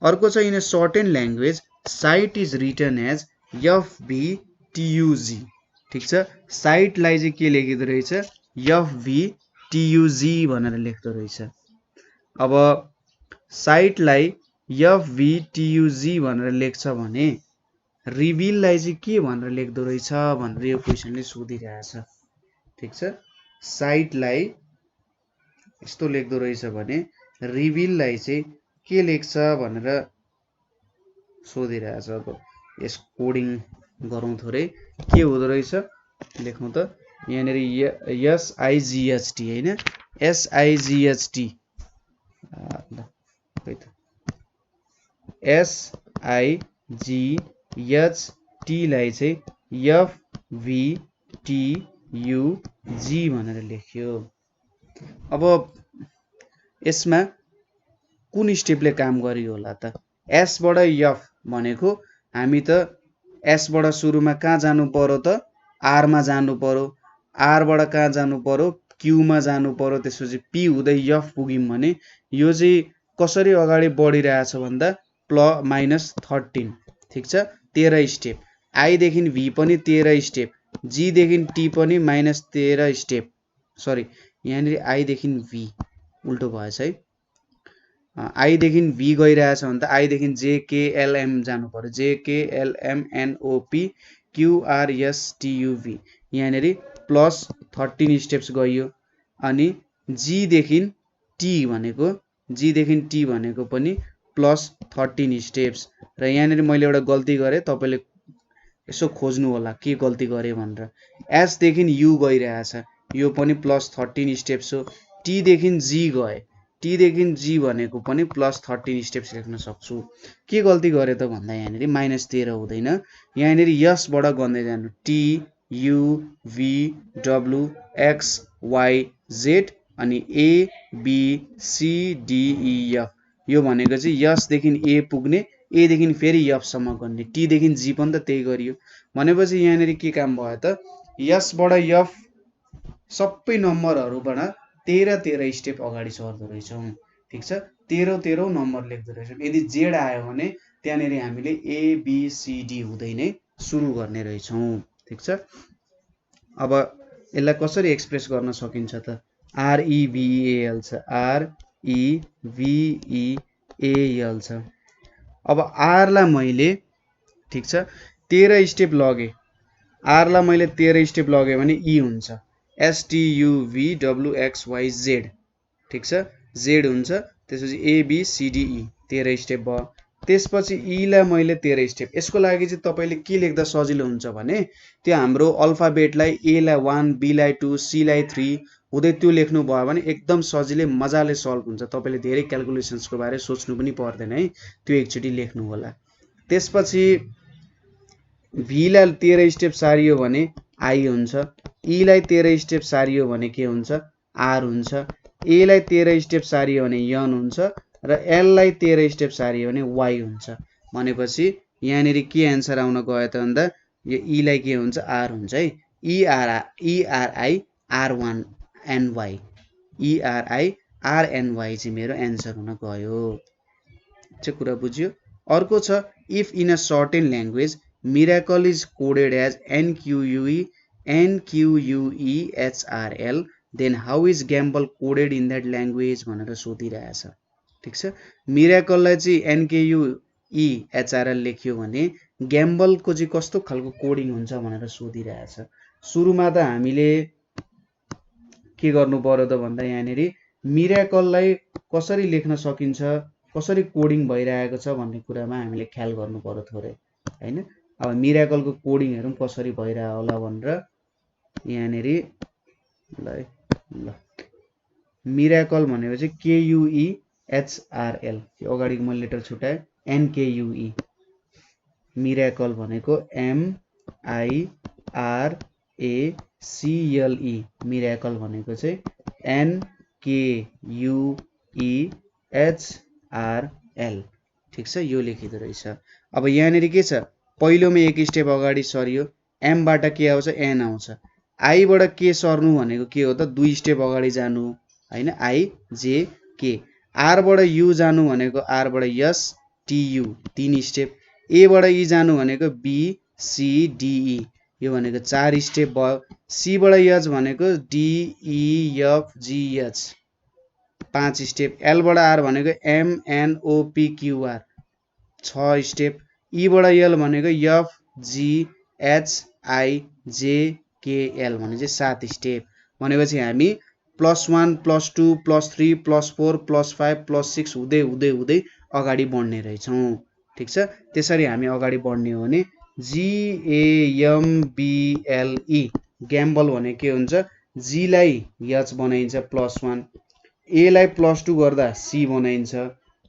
अर्को छ in a certain language site is written as FVTUG। ठीक छ, साइट लाई चाहिँ के लेखिदो रहेछ FVTUG भनेर लेख्दो रहेछ। अब साइट लाई FVTUG भनेर लेख्छ भने रिभिल लाई चाहिँ के भनेर लेख्दो रहेछ भनेर यो क्वेशनले सोधिरहेछ। ठीक छ, साइट लाई यस्तो लेख्दो रहेछ भने रिभिल लाई चाहिँ के लेख्छ भनेर सोधिरहेछ। अब यस कोडिङ गरौँ थोरै, के हुँदो रहेछ लेखौँ त। यहाँनेरि SIGHT हैन, SIGHT SIGHT लाई चाहिँ FVTUG भनेर लेख्यो। अब यसमा कुन स्टेपले काम गरियो होला त। एस बाट एफ भनेको हामी त एस बाट सुरुमा कहाँ जानु पर्यो त आर मा जानु पर्यो, आर बाट कहाँ जानु पर्यो क्यू मा जानु पर्यो, त्यसपछि पी हुँदै एफ पुग्यौं भने यो चाहिँ कसरी अगाडि बढिरहेछ भन्दा +13। ठीक छ, 13 स्टेप। आई देखि भी पनि 13 स्टेप, जी देखि टी पनि -13 स्टेप, सरी यहाँनेरि आई देखि भी उल्टो भएछ है। आई देखि भी गइरहेछ भने त आई देखि जेकेएलएम जानु पर्यो, जेकेएलएमएनओपी क्युआरएसटियुभी यहाँनिर प्लस 13 स्टेप्स गइयो। अनि जी देखि टी भनेको पनि प्लस 13 स्टेप्स। र यहाँनिर मैले एउटा गल्ती गरेँ, तपाईँले यसो खोज्नु होला के गल्ती गरेँ भनेर। एस देखि यु गइरहेछ, यो पनि प्लस 13 स्टेप्स हो। टी देखि जी गए, टी देखि जी भनेको पनि प्लस 13 स्टेप्स लेख्न सक्छु। के गल्ती गरेँ त भन्दा यहाँनिर -13 हुँदैन, यहाँनिर यसबाट गर्दै जानु, T U V W X Y Z अनि A B C D E F. यो भनेको चाहिँ यसदेखि ए पुग्ने, एदेखि फेरि एफसम्म गर्ने, टीदेखि जी पनि त त्यही गरियो। भनेपछि यहाँनिर के काम भयो त, यसबाट एफ सबै नम्बरहरूबाट 13 स्टेप अगाडि सर्दो रहेछौँ। ठिक छ, 13 नम्बर लेख्दो रहेछौँ। यदि जेड आयो भने त्यहाँनिर हामीले एबिसिडी हुँदै नै सुरु गर्ने रहेछौँ। ठिक छ, अब यसलाई कसरी एक्सप्रेस गर्न सकिन्छ त, आरइभिएल छ, आरइभिएल छ। अब आरलाई मैले ठिक छ 13 स्टेप लगेँ, आरलाई मैले 13 स्टेप लगेँ भने ई हुन्छ, एसटियुभिडब्लुएक्सवाई जेड। ठिक छ, जेड हुन्छ, त्यसपछि एबिसिडिई 13 स्टेप भयो। त्यसपछि ईलाई मैले 13 स्टेप। यसको लागि चाहिँ तपाईँले के लेख्दा सजिलो हुन्छ भने त्यो हाम्रो अल्फाबेटलाई एलाई 1, बीलाई 2, सीलाई 3 हुँदै त्यो लेख्नु भयो भने एकदम सजिलै मजाले सल्भ हुन्छ। तपाईँले धेरै क्यालकुलेसन्सको बारे सोच्नु पनि पर्दैन है, त्यो एकचोटि लेख्नु होला। त्यसपछि भीलाई 13 स्टेप सारियो भने आई हुन्छ, ईलाई 13 स्टेप सारियो भने के हुन्छ, आर हुन्छ, एलाई 13 स्टेप सारियो भने यन हुन्छ, र एललाई 13 स्टेप सारियो भने वाई हुन्छ। भनेपछि यहाँनिर के एन्सर आउन गयो त भन्दा यो ईलाई के हुन्छ, आर हुन्छ है, इआरआई आर1एनवाई, इआरआई आरएनवाई चाहिँ मेरो एन्सर हुन गयो। चाहिँ कुरा बुझ्यो। अर्को छ, if in a certain language miracle is coded as NQUHRL then how is gamble coded in that language भनेर सोधिरहेछ। ठिक छ, मिराकललाई चाहिँ एनकेयुएचआरएल लेख्यो भने ग्याम्बलको चाहिँ कस्तो खालको कोडिङ हुन्छ भनेर सोधिरहेछ। सुरुमा त हामीले के गर्नु पर्यो त भन्दा यहाँनिर मिराकललाई कसरी लेख्न सकिन्छ, कसरी कोडिङ भइरहेको छ भन्ने कुरामा हामीले ख्याल गर्नु पर्यो थोरै हैन। अब मिराकलको कोडिङहरु कसरी भइरहेको होला भनेर यहाँनिर ल मिराकल भनेपछि केयुइएचआरएल, अगाडिको मैले लेटर छुटाए, एनकेयुई, मिराकल भनेको एमआईआरएसीएलई, मिराकल भनेको चाहिँ एनकेयुइएचआरएल। ठिक छ, यो लेखिदो रहेछ। अब यहाँनिर के छ, पहिलोमा एक स्टेप अगाडि सरियो, एमबाट के आउँछ, एन आउँछ, आईबाट के सर्नु भनेको के हो त, 2 स्टेप अगाडि जानु हैन, आई जे के, आरबाट यु जानु भनेको आरबाट एस टियु 3 स्टेप, एबाट ई जानु भनेको बी सी डीई, यो भनेको 4 स्टेप भयो, सीबाट एच भनेको डीईएफ जीएच 5 स्टेप, एलबाट आर भनेको एमएनओपी क्युआर 6 स्टेप, ईबाट एल भनेको एफ जी एच आई जे के एल भने चाहिँ 7 स्टेप। भनेपछि हामी +1 +2 +3 +4 +5 +6 हुँदै हुँदै हुँदै अगाडि बढ्ने रहेछौँ। ठिक छ, त्यसरी हामी अगाडि बढ्ने हो भने GAMBLE ग्याम्बल भने के हुन्छ, जी लाई एच बनाइन्छ +1, ए लाई +2 गर्दा सी बनाइन्छ,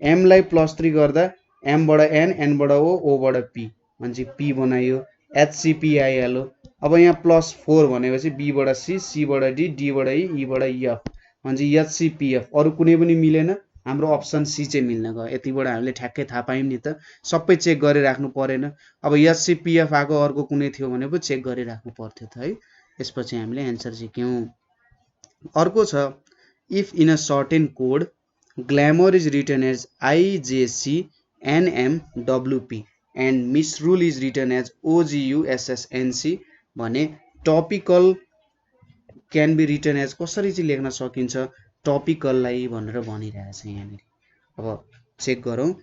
एम लाई +3 गर्दा एमबाट एन, एनबाट ओ, ओबाट पी भनेपछि पी बनाइयो, एचसीपीआईएल हो। अब यहाँ +4 भनेपछि बीबाट सी, सीबाट डी, डीबाट ई, ईबाट एफ भनेपछि एचसीपीएफ। अरू कुनै पनि मिलेन, हाम्रो अप्सन सी चाहिँ मिल्न गयो। यतिबाट हामीले ठ्याक्कै थाहा पायौँ नि त, सबै चेक गरिराख्नु परेन। अब एचसीपीएफ आएको अर्को कुनै थियो भने पो चेक गरिराख्नु पर्थ्यो त है। यसपछि हामीले एन्सर सिक्यौँ। अर्को छ, if in a certain code glamour is written as IJC NMWP and misrule is written as OGUSSNC भने topical can be written as कसरी चाहिँ लेख्न सकिन्छ टपिकललाई भनेर भनिरहेछ यहाँनिर। अब चेक गरौँ,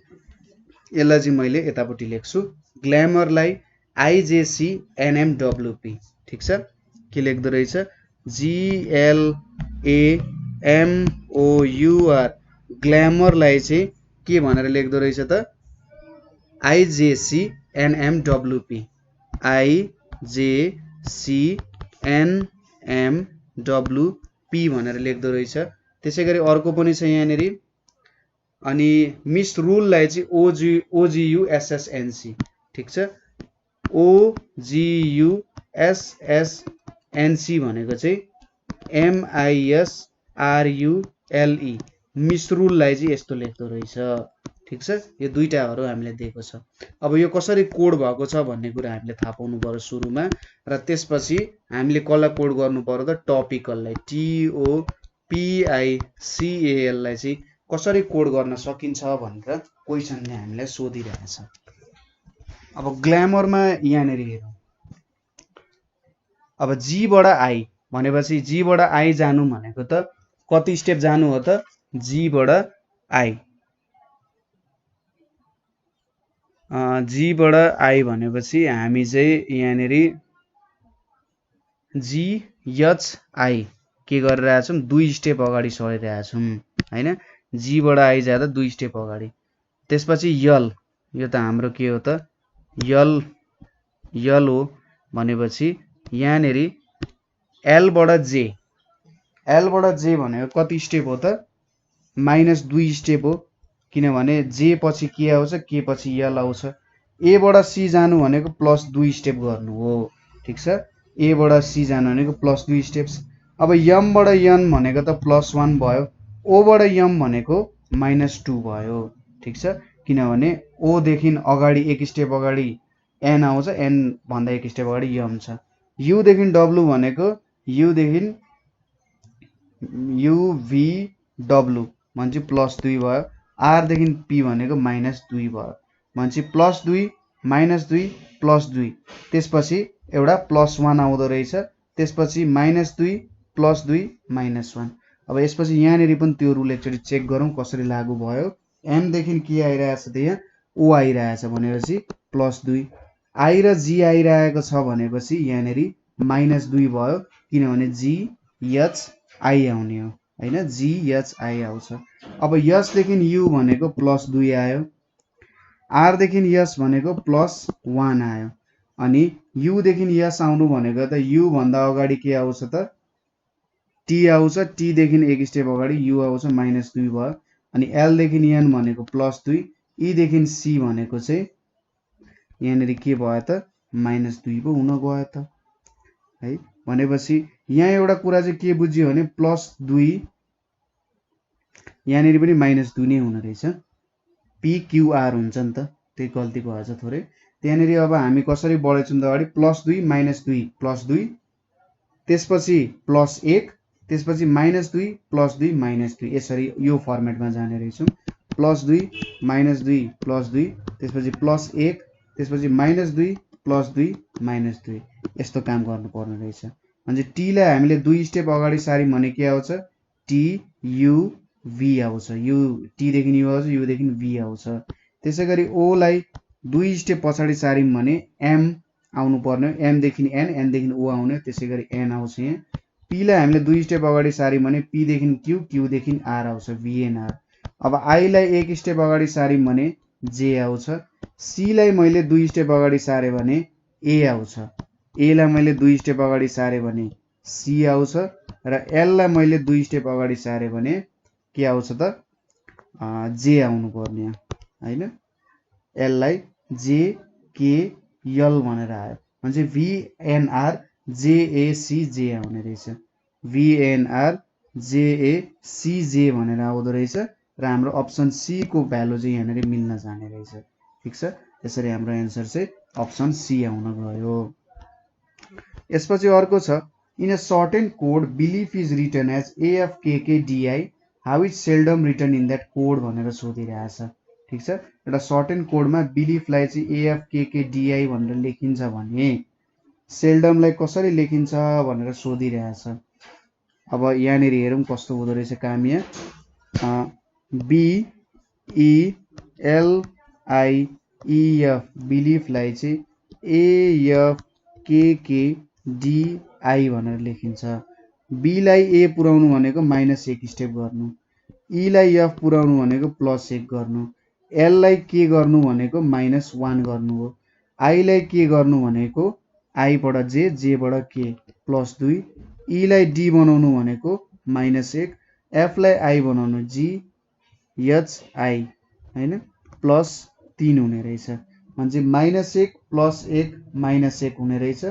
यसलाई चाहिँ मैले यतापट्टि लेख्छु, ग्ल्यामरलाई IJCNMWP। ठिक छ, के लेख्दो रहेछ, GLAMOUR, ग्ल्यामरलाई चाहिँ के भनेर लेख्दो रहेछ त, IJCNMWP, IJCNMWP भनेर लेख्दो रहेछ। त्यसै गरी अर्को पनि छ यहाँनिर, अनि मिस रुललाई चाहिँ OGUSSNC। ठिक छ, OGUSSNC भनेको चाहिँ MISRULE, मिस रुललाई चाहिँ यस्तो लेख्दो रहेछ। ठिक छ, यो दुईटाहरू हामीले दिएको छ। अब यो कसरी कोड भएको छ भन्ने कुरा हामीले थाहा पाउनु पर्यो सुरुमा, र त्यसपछि हामीले कसलाई कोड गर्नु पर्यो त, टपिकललाई, TOPICAL लाई चाहिँ कसरी कोड गर्न सकिन्छ भनेर क्वेसनले हामीलाई सोधिरहेछ। अब ग्ल्यामरमा यहाँनिर हेरौँ, अब जी बाट आई भनेपछि जी बाट आई जानु भनेको त कति स्टेप जानु हो त, जी बाट आई, जी बाट आई भनेपछि हामी चाहिँ यहाँनिर GHI के गरिरहेछौँ, 2 स्टेप अगाडि सरिरहेछौँ हैन। जी बाट आई जाँदा 2 स्टेप अगाडि। त्यसपछि यल, यो त हाम्रो के हो त, यल हो भनेपछि यहाँनिर एल बाट जे, एल बाट जे भनेको कति स्टेप हो त, -2 स्टेप हो, किनभने जे पछि के आउँछ, के पछि यल आउँछ। ए बाट सी जानु भनेको +2 स्टेप गर्नु हो। ठिक छ, ए बाट सी जानु भनेको +2 स्टेप्स। अब यम बाट यन भनेको त +1 भयो, ओ बाट यम भनेको -2 भयो। ठिक छ, किनभने ओ देखि अगाडि 1 स्टेप अगाडि एन आउँछ, एन भन्दा 1 स्टेप अगाडि यम छ। यु देखि डब्लु भनेको यु देखि UVW भनेपछि +2 भयो, आर देखि पी भनेको -2 भयो भनेपछि +2 -2 +2, त्यसपछि एउटा +1 आउँदो रहेछ, त्यसपछि -2 +2 -1। अब यसपछि यहाँनिर पनि त्यो रुल एकचोटि चेक गरौँ कसरी लागू भयो। एम देखि के आइरहेछ त, यहाँ ओ आइरहेछ भनेपछि +2, आई र जी आइरहेको छ भनेपछि यहाँनिर -2 भयो, किनभने GHI आउने हो हैन, GHI आउँछ। अब यस देखि यु भनेको +2 आयो, आर देखि यस भनेको +1 आयो, अनि यु देखि यस आउनु भनेको त यु भन्दा अगाडि के आउँछ त, टी आउँछ, टी देखि 1 स्टेप अगाडि यु आउँछ, -2 भयो, अनि एल देखि एन भनेको +2, ई देखि सी भनेको चाहिँ यहाँनिर के भयो त, -2 पो हुन गयो त है। भनेपछि यहाँ एउटा कुरा चाहिँ के बुझ्यो भने +2 यहाँनिर पनि -2 नै हुन रहेछ, PQR हुन्छ नि त, त्यही गल्ती भएछ थोरै त्यहाँनिर। अब हामी कसरी बढेछौँ त अगाडि, +2 -2 +2, त्यसपछि +1, त्यसपछि -2 +2 -2, यसरी यो फर्मेटमा जाने रहेछौँ। +2 -2 +2, त्यसपछि +1, त्यसपछि -2 +2 -2, यस्तो काम गर्नुपर्ने रहेछ। भने टी लाई हामीले 2 स्टेप अगाडि सार्यौँ भने के आउँछ, TUV आउँछ, यु टी देखि यु आउँछ, यु देखि भी आउँछ। त्यसै गरी ओ लाई 2 स्टेप पछाडि सार्यौँ भने एम आउनु पर्ने, एम देखि एन, एन देखि ओ आउने, त्यसै गरी एन आउँछ यहाँ। पी लाई हामीले 2 स्टेप अगाडि सार्यौँ भने पी देखि क्यू, क्यू देखि आर आउँछ, VNR। अब आई लाई 1 स्टेप अगाडि सार्यौँ भने जे आउँछ, सी लाई मैले 2 स्टेप अगाडि सारेँ भने ए आउँछ, ए लाई मैले 2 स्टेप अगाडि सारेँ भने सी आउँछ, र एल लाई मैले 2 स्टेप अगाडि सारेँ भने के आउँछ त, जे आउनु पर्ने हैन। एल लाई JKL भनेर आयो भने VNR JACJ आउने रहेछ, VNR JACJ भनेर आउँदो रहेछ, र हाम्रो अप्सन सी को भ्यालु चाहिँ यहाँनिर मिल्न जाने रहेछ। ठिक छ, त्यसरी हाम्रो एन्सर चाहिँ अप्सन सी आउन गयो। यसपछि अर्को छ, in a certain code belief is written as AFKKDI, how is seldom written in that code भनेर सोधिरहेछ। ठिक छ, एउटा सर्टेन कोडमा बिलिफलाई चाहिँ AFKKDI भनेर लेखिन्छ भने सेल्डमलाई कसरी लेखिन्छ भनेर सोधिरहेछ। अब यहाँनिर हेरौँ कस्तो हुँदो रहेछ काम यहाँ BELIEF बिलिफलाई चाहिँ AFKKDI भनेर लेखिन्छ। बीलाई ए पुर्याउनु भनेको -1 स्टेप गर्नु, ईलाई एफ पुर्याउनु भनेको +1 गर्नु, एललाई के गर्नु भनेको -1 गर्नु हो, आईलाई के गर्नु भनेको आई बाट जे, जे बाट के +2, ईलाई डी बनाउनु भनेको -1, एफलाई आई बनाउनु GHI हैन +3 हुने रहेछ। भने -1 +1 -1 हुने रहेछ।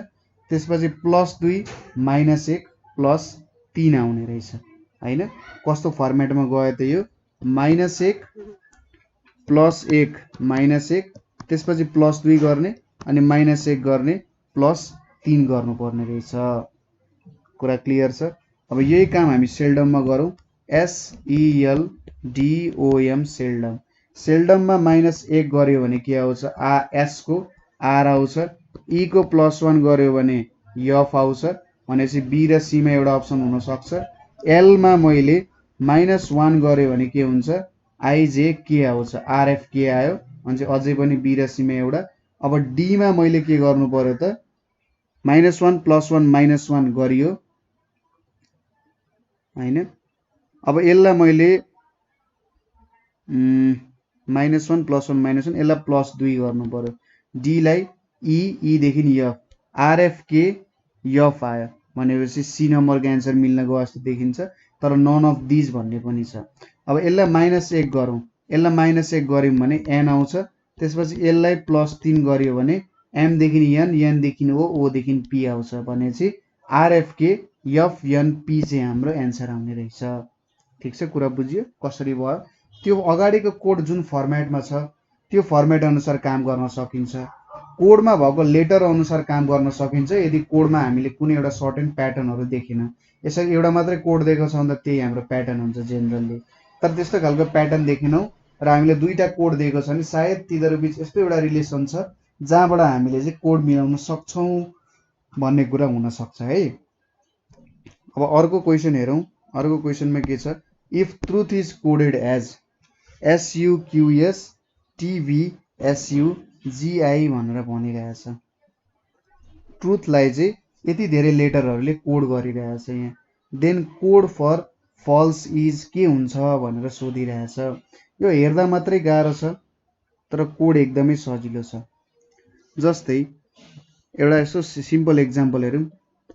त्यसपछि +2 -1 +3 आउने रहेछ हैन। कस्तो फर्मेटमा गयो त यो -1 +1 -1 त्यसपछि +2 गर्ने अनि -1 गर्ने +3 गर्नुपर्ने रहेछ। कुरा क्लियर छ। अब यही काम हामी सेल्डममा गरौँ। SELDOM seldom. सेल्डममा -1 गर्यो भने के आउँछ S को R आउँछ, E को +1 गर्यो भने F आउँछ। भनेपछि B र C मा एउटा अप्सन हुन सक्छ। L मा मैले -1 गर्यो भने के हुन्छ IJK आउँछ, RFK आयो भने अझै पनि B र C मा एउटा। अब D मा मैले के गर्नु पर्यो त -1 +1 -1 गरियो हैन। अब यसलाई मैले -1 +1 -1 यसलाई +2 गर्नु पर्यो। D लाई E देखि F, RFK F आयो भनेपछि C नम्बरको एन्सर मिल्न गयो जस्तो देखिन्छ, तर नन अफ दिज भन्ने पनि छ। अब यसलाई -1 गरौँ, यसलाई -1 गर्यौं भने N आउँछ। त्यसपछि यसलाई +3 गर्यो भने M देखि N, N देखि O, O देखि P आउँछ। भनेपछि RFK FNP चाहिँ हाम्रो एन्सर आउने रहेछ। ठीक छ, कुरा बुझियो कसरी भयो। त्यो अगाडिको कोड जुन फर्मेटमा छ त्यो फर्मेट अनुसार काम गर्न सकिन्छ। कोडमा भएको लेटर अनुसार काम गर्न सकिन्छ यदि कोडमा हामीले कुनै एउटा सर्टेन प्याटर्नहरु देखिन। यसरी एउटा मात्रै कोड दिएको छ भने त्यही हाम्रो प्याटर्न हुन्छ जेनरली। तर त्यस्तो खालको प्याटर्न देखिनौ र हामीले दुईटा कोड दिएको छ भने सायद तिनीहरु बीच यस्तो एउटा रिलेसन छ जहाँबाट हामीले चाहिँ कोड मिलाउन सक्छौं भन्ने कुरा हुन सक्छ है। अब अर्को क्वेशन हेरौं। अर्को क्वेशनमा के छ, if truth is coded as SUQSTVSUGI भनेर भनिरहेछ। ट्रुथलाई चाहिँ यति धेरै लेटरहरुले कोड गरिरहेछ यहाँ। Then code for false is के हुन्छ भनेर सोधिरहेछ। यो हेर्दा मात्रै गाह्रो छ तर कोड एकदमै सजिलो छ। जस्तै एउटा यसो सिम्पल एक्जाम्पल हेरौं।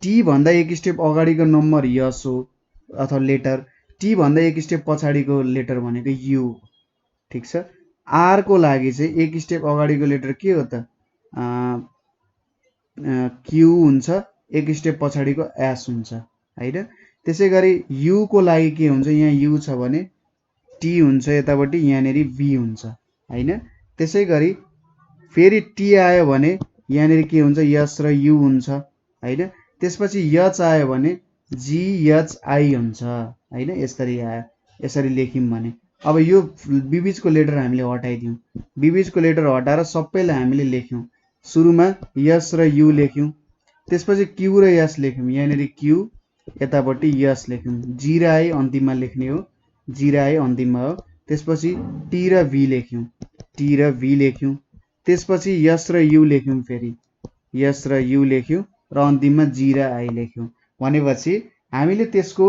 टी भन्दा एक स्टेप अगाडिको नम्बर यस हो अथवा लेटर, टी भन्दा एक स्टेप पछाडिको लेटर भनेको यु। ठीक छ। आर को लागि चाहिँ एक स्टेप अगाडिको लेटर के हो त क्यू हुन्छ, एक स्टेप पछाडिको एस हुन्छ हैन। त्यसैगरी यु को लागि के हुन्छ, यहाँ यु छ भने टी हुन्छ यतापट्टि, यहाँनेरि बी हुन्छ हैन। त्यसैगरी फेरि टी आयो भने यहाँनेरि के हुन्छ यस र यु हुन्छ हैन। त्यसपछि एच आयो भने GHI हुन्छ हैन। यसरी आयो, यसरी लेख्यौं भने अब यो बीबीचको लेटर हामीले हटाइदियौं। बीबीचको लेटर हटाएर सबैलाई हामीले लेख्यौं। सुरुमा यस र यु लेख्यौं, त्यसपछि क्यू र एस लेख्यौं। यहाँनेरि क्यू यतापट्टि यस लेख्यौं। जी र आई अन्तिममा लेख्ने हो, जी र आई अन्तिममा हो। त्यसपछि टी र भी लेख्यौं, टी र भी लेख्यौं। त्यसपछि यस र यु लेख्यौं, फेरि यस र यु लेख्यौं र अन्तिममा जी र आई लेख्यौं। भनेपछि हामीले त्यसको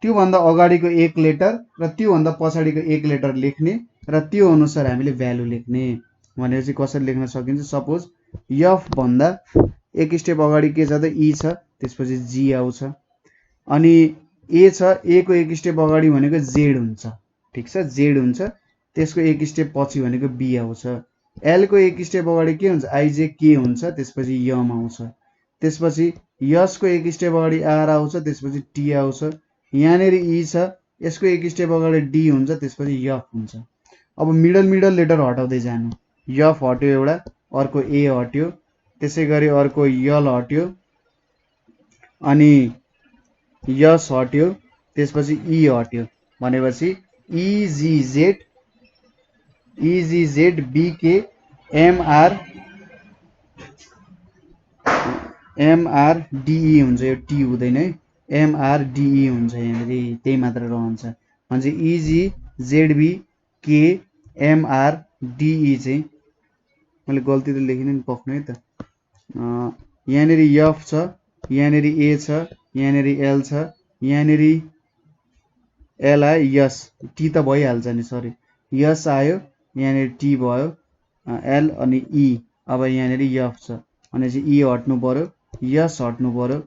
त्यो भन्दा अगाडिको एक लेटर र त्यो भन्दा पछाडिको एक लेटर लेख्ने र त्यो अनुसार हामीले भ्यालु लेख्ने। भनेपछि कसरी लेख्न सकिन्छ, सपोज एफ भन्दा एक स्टेप अगाडि के छ त ई छ, त्यसपछि जी आउँछ। अनि ए छ, ए को एक स्टेप अगाडि भनेको जेड हुन्छ। ठीक छ, जेड हुन्छ। त्यसको एक स्टेप पछि भनेको बी आउँछ। एल को एक स्टेप अगाडि के हुन्छ, आइजे के हुन्छ, त्यसपछि यम आउँछ। त्यसपछि यस को एक स्टेप अगाडि आर आउँछ, त्यसपछि टी आउँछ। यहाँनेरि ई छ, यसको एक स्टेप अगाडि डी हुन्छ, त्यसपछि एफ हुन्छ। अब मिडल लेटर हटाउँदै जानु। एफ हट्यो एउटा, अर्को ए हट्यो, त्यसैगरी अर्को यल हट्यो, अनि यस हट्यो, त्यसपछि ई हट्यो। भनेपछि EGZ BK MR DE हुन्छ। यो टी हुँदैन है, एमआरडिई हुन्छ यहाँनिर त्यही मात्र रहन्छ भने चाहिँ इजी जेडबी के एमआरडिई चाहिँ मैले गल्ती त लेखिन नि पक्नु है त यहाँनिर एफ छ यहाँनिर ए छ यहाँनिर एल छ यहाँनिर एल आयो यस टी त भइहाल्छ नि सरी यस आयो यहाँनिर टी भयो एल अनि ई अब यहाँनिर एफ छ भनेपछि ई हट्नु पर्यो यस हट्नु पर्यो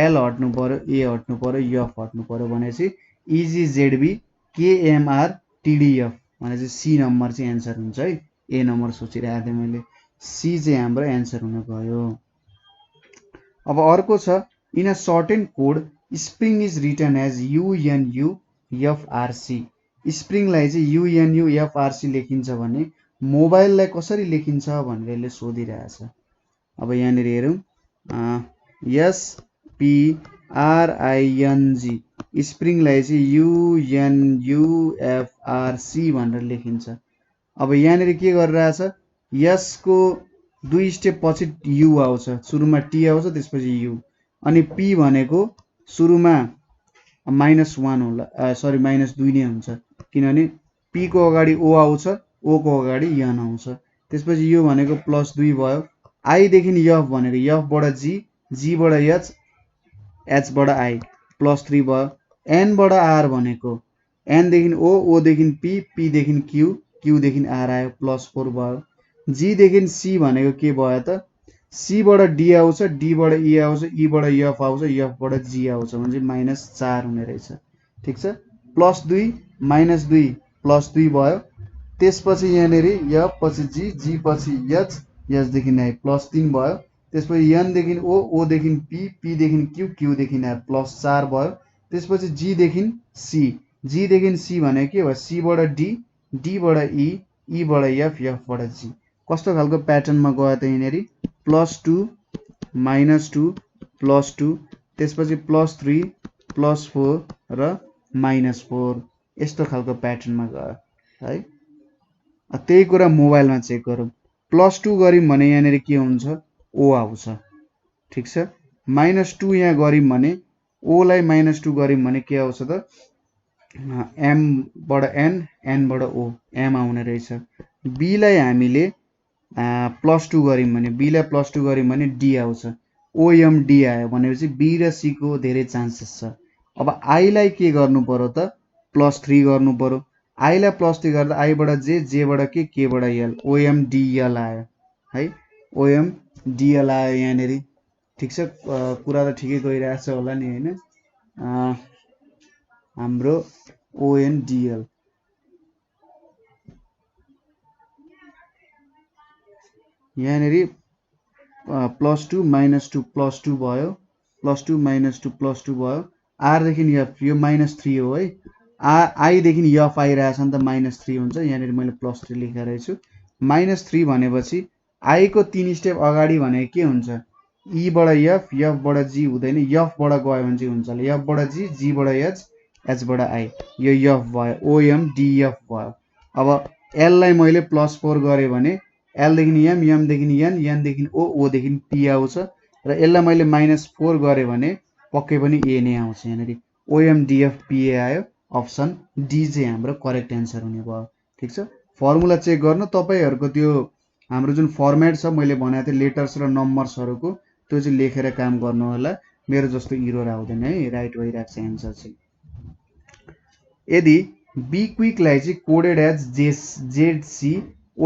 एल हट्नु पर्यो ए हट्नु पर्यो एफ हट्नु पर्यो भनेपछि इजी जेडबी केएमआर टिडिएफ भनेपछि सी नम्बर चाहिँ एन्सर हुन्छ है ए नम्बर सोचिरहेको थिएँ मैले सी चाहिँ हाम्रो एन्सर हुन गयो अब अर्को छ in a certain code spring is written as UNUFRC स्प्रिङलाई चाहिँ युएनयुएफआरसी लेखिन्छ भने मोबाइललाई कसरी लेखिन्छ भनेर यसले सोधिरहेछ अब यहाँनिर हेरौँ एसपिआरआइएनजी स्प्रिङलाई चाहिँ युएनयुएफआरसी भनेर लेखिन्छ अब यहाँनिर के गरिरहेछ यसको 2 स्टेप पछि यु आउँछ सुरुमा टी आउँछ त्यसपछि यु अनि पी भनेको सुरुमा -1 होला सरी -2 नै हुन्छ किनभने पी को अगाडि ओ आउँछ ओ को अगाडि एन आउँछ त्यसपछि यो भनेको +2 भयो आई देखि एफ भनेको एफ बाट जी जी बाट एच एच बाट आई +3 भयो एन बाट आर भनेको एन देखि ओ देखि पी पी देखि क्यू क्यू देखि आर आयो +4 भयो जी देखि सी भनेको के भयो त सी बाट डी आउँछ डी बाट ई आउँछ ई बाट एफ आउँछ एफ बाट जी आउँछ भने -4 हुने रहेछ ठीक छ +2 -2 +2 भयो त्यसपछि यहाँनिर एफ पछि जी जी पछि एच एच देखि आई +3 भयो त्यसपछि एन देखि ओ देखि पी पी देखि क्यू क्यू देखि आर +4 भयो त्यसपछि जी देखि सी भनेको के भयो सी बाट डी डी बाट ई ई बाट एफ एफ बाट जी कस्तो खालको प्याटर्नमा गयो त यहाँनिर +2 -2 +2 त्यसपछि +3 +4 र -4 यस्तो खालको प्याटर्नमा गयो है त्यही कुरा मोबाइलमा चेक गरौँ +2 गऱ्यौँ भने यहाँनिर के हुन्छ ओ आउँछ ठिक छ -2 यहाँ गऱ्यौँ भने ओलाई -2 गऱ्यौँ भने के आउँछ त एम बाट एन एन बाट ओ एम आउने रहेछ बीलाई हामीले +2 गऱ्यौँ भने बीलाई +2 गऱ्यौँ भने डी आउँछ ओएमडी आयो भनेपछि बी र सी को धेरै चान्सेस छ अब आईलाई के गर्नु पर्यो त +3 गर्नु पर्यो आईलाई +3 गर्दा आई बाट जे जे बाट के बाट एल ओएमडीएल आयो है ओएमडीएल आयो यहाँनिर ठिक छ कुरा त ठिकै गइरहेछ होला नि हैन हाम्रो ओएनडीएल यहाँनिर +2 -2 +2 भयो +2 -2 +2 भयो आर देखि एफ यो -3 हो है आई देखि एफ आइरहेछ नि त -3 हुन्छ यहाँनिर मैले +3 लेखेको रहेछु -3 भनेपछि आई को 3 स्टेप अगाडि भनेको के हुन्छ ई बाट एफ एफ बाट जी हुँदैन एफ बाट गयो भने चाहिँ हुन्छ एफ बाट जी जी बाट एच एच बाट आई यो एफ भयो ओएमडीएफ भयो अब एल लाई मैले +4 गरेँ भने एल देखि एम एम देखि एन एन देखि ओ देखि पी आउँछ र यसलाई मैले -4 गरेँ भने पक्कै पनि ए नै आउँछ यहाँनिर ओएमडीएफ पीए आयो अप्सन डी चाहिँ हाम्रो करेक्ट एन्सर हुने भयो ठिक छ फर्मुला चेक गर्न तपाईहरुको त्यो हाम्रो जुन फर्मेट छ मैले भनेको थिएँ लेटर्स र नम्बर्सहरुको त्यो चाहिँ लेखेर काम गर्नु होला मेरो जस्तो एरर आउँदैन है राइट भइराख्छ एन्सर चाहिँ यदि बी क्विकलाई चाहिँ कोडेड एज जेसी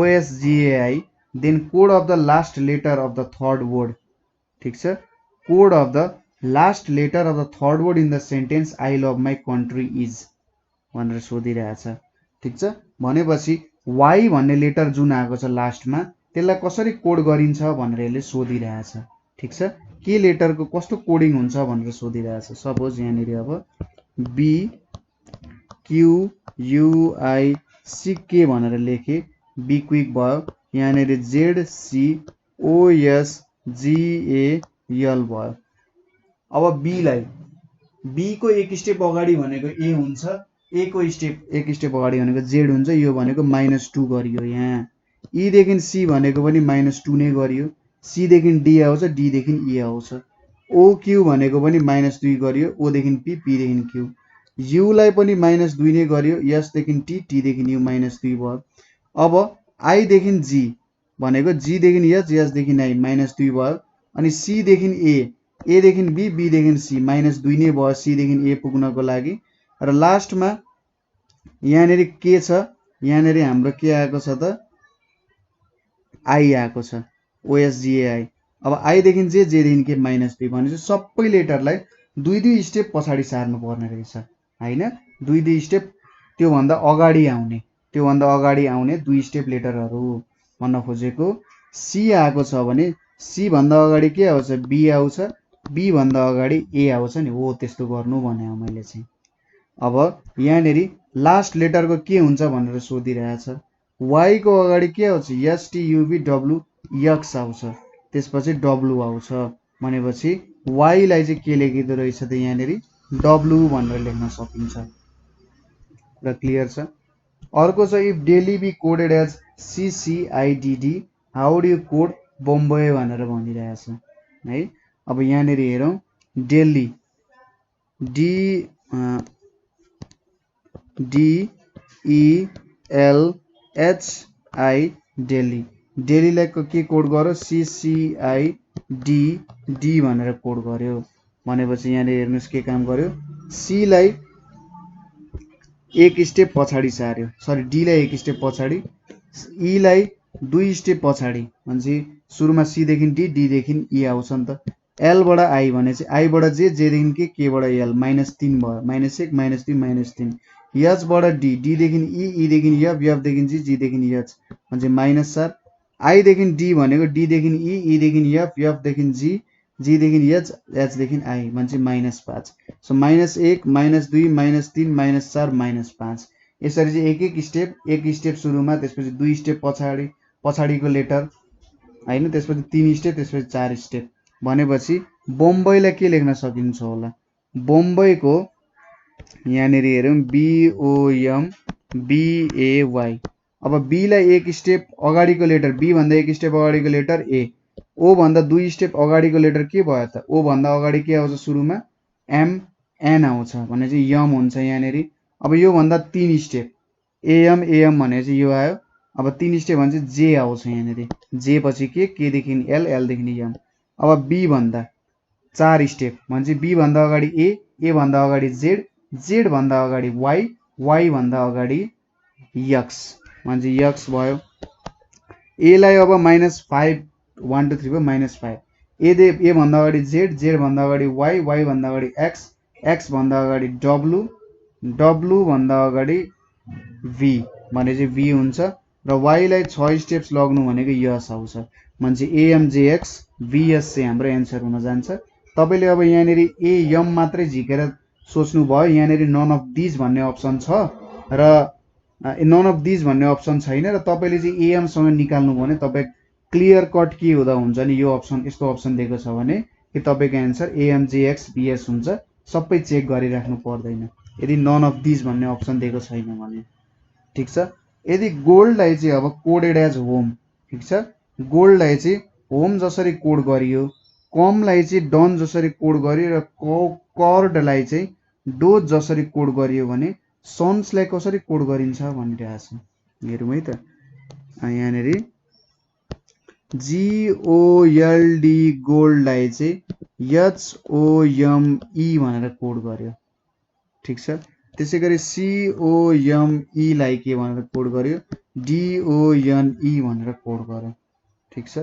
OSGAI then code of the last letter of the third word ठीक छ code of the last letter of the third word in the sentence I love my country is भनेर सोधिरहेछ ठीक छ भनेपछि y भन्ने letter जुन आएको छ लास्टमा त्यसलाई कसरी कोड गरिन्छ भनेर यसले सोधिरहेछ ठीक छ के लेटरको कस्तो कोडिङ हुन्छ भनेर सोधिरहेछ सपोज यहाँनिर अब B Q U I C K भनेर लेखे बी क्विक भयो यहाँनिर Z C O S G A L भयो अब बी लाई बी को एक स्टेप अगाडि भनेको ए हुन्छ ए को एक स्टेप अगाडि भनेको जेड हुन्छ यो भनेको -2 गरियो यहाँ ई देखि सी भनेको पनि -2 नै गरियो सी देखि डी आउँछ डी देखि ई आउँछ OQ भनेको पनि -2 गरियो, O देखि P, P देखि Q। U लाई पनि -2 नै गरियो, S देखि T, T देखि U -2 भयो। अब I देखि G भनेको G देखि H, S देखि I -2 भयो। अनि C देखि A देखि B, B देखि C -2 नै भयो C देखि A पुग्नको लागि। र लास्टमा यहाँनेरि के छ, यहाँनेरि हाम्रो के आएको छ त I आएको छ, OSGAI। अब I देखि J, J देखि के -2 भनेपछि सबै लेटरलाई दुई स्टेप पछाडि सार्नु पर्ने रहेछ हैन। दुई स्टेप त्योभन्दा अगाडि आउने 2 स्टेप लेटरहरू भन्न खोजेको। C आएको छ भने C भन्दा अगाडि के आउँछ, B आउँछ, B भन्दा अगाडि A आउँछ नि, हो त्यस्तो गर्नु भने मैले चाहिँ। अब यहाँनेरि लास्ट लेटरको के हुन्छ भनेर सोधिरहेछ। Y को अगाडि के आउँछ, STUV WX आउँछ, त्यसपछि W आउँछ भनेपछि Y लाई चाहिँ के लेखिदो रहेछ त यहाँनेरि W भनेर लेख्न सकिन्छ र क्लियर छ। अर्को छ if daily be coded as CCIDD how do you code Bombay भनेर भनिरहेछ है। अब यहाँनेरि हेरौँ, डेली DELHI डेली, डेलीलाई के कोड गर्यो, CCIDD भनेर कोड गर्यो भनेपछि यहाँनिर हेर्नुस् के काम गर्यो, C लाई एक स्टेप पछाडि सार्यो, सरी D लाई एक स्टेप पछाडि, E लाई 2 स्टेप पछाडि भनेपछि सुरुमा C देखि D, D देखि E आउँछ नि त। L बाट I भनेपछि I बाट J, J देखि K बाट L -3 भयो, -1 -2 -3। H बाट D, D देखि E, E देखि F, F देखि G, G देखि H भनेपछि -4। I देखि D भनेको D देखि E, E देखि F, F देखि G, G देखि H, H देखि I भनेपछि -5। सो -1 -2 -3 -4 -5 यसरी चाहिँ एक स्टेप सुरुमा, त्यसपछि 2 स्टेप पछाडिको लेटर हैन, त्यसपछि 3 स्टेप, त्यसपछि 4 स्टेप भनेपछि बम्बईलाई के लेख्न सकिन्छ होला, बम्बईको यहाँनेरि हेरौँ BOMBAY। अब B लाई एक स्टेप अगाडिको लेटर, B भन्दा एक स्टेप अगाडिको लेटर A, O भन्दा 2 स्टेप अगाडिको लेटर के भयो त, O भन्दा अगाडि के आउँछ सुरुमा, MN आउँछ भनेपछि यम हुन्छ यहाँनेरि। अब यो भन्दा 3 स्टेप AM भनेपछि यो आयो। अब 3 स्टेप भनेपछि J आउँछ यहाँनेरि, J पछि के देखि L, L देखि M। अब B भन्दा 4 स्टेप भनेपछि B भन्दा अगाडि A भन्दा अगाडि Z, Z भन्दा अगाडि Y, Y भन्दा अगाडि X भनेपछि X भयो। A लाई अब -5 1 2 3 भयो -5, A भन्दा अगाडि Z, Z भन्दा अगाडि Y, Y भन्दा अगाडि X, X भन्दा अगाडि W, W भन्दा अगाडि V भनेपछि V हुन्छ। र Y लाई 6 स्टेप्स लग्नु भनेको यस आउँछ भनेपछि AMJX VS चाहिँ हाम्रो एन्सर हुन जान्छ। तपाईले अब यहाँनेरि AM मात्रै झिकेर सोच्नु भयो, यहाँनेरि नन अफ दिज भन्ने अप्सन छ र नन अफ दिज भन्ने अप्सन छैन र तपाईले चाहिँ AM सँग निकाल्नु भने तपाई क्लियर कट के हुँदा हुन्छ नि, यो अप्सन यस्तो अप्सन दिएको छ भने कि तपाईको एन्सर AMJX VS हुन्छ, सबै चेक गरिराख्नु पर्दैन यदि नन अफ दिज भन्ने अप्सन दिएको छैन भने, ठीक छ। यदि गोल्डलाई चाहिँ अब कोडेड एज होम, ठीक छ, गोल्डलाई चाहिँ होम जसरी कोड गरियो, कमलाई चाहिँ डन जसरी कोड गरियो र कर्डलाई चाहिँ डोज जसरी कोड गरियो भने सन्सलाई कसरी कोड गरिन्छ भनिरहेछ। हेरौँ है त, यहाँनेरि GOLD गोल्डलाई चाहिँ HOME भनेर कोड गर्यो, ठीक छ। त्यसैगरी COME लाई के भनेर कोड गर्यो, DONE भनेर कोड गर्यो, ठीक छ।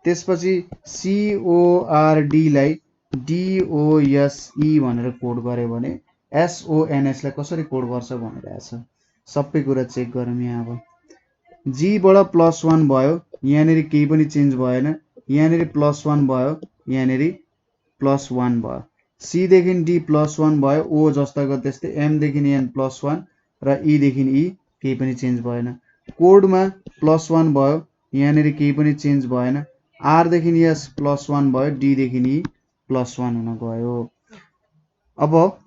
त्यसपछि CORD लाई DOSE भनेर कोड गर्यो भने SONS लाई कसरी कोड गर्छ भनिरहेछ। सबै कुरा चेक गरौँ यहाँ। अब G बाट +1 भयो, यहाँनेरि केही पनि चेन्ज भएन, यहाँनेरि +1 भयो, यहाँनेरि +1 भयो। C देखि D +1 भयो, O जस्ताको त्यस्तै, M देखि N +1 र E देखि E केही पनि चेन्ज भएन। कोडमा +1 भयो, यहाँनेरि केही पनि चेन्ज भएन। R देखि S +1 भयो, D देखि E +1 हुन गयो। अब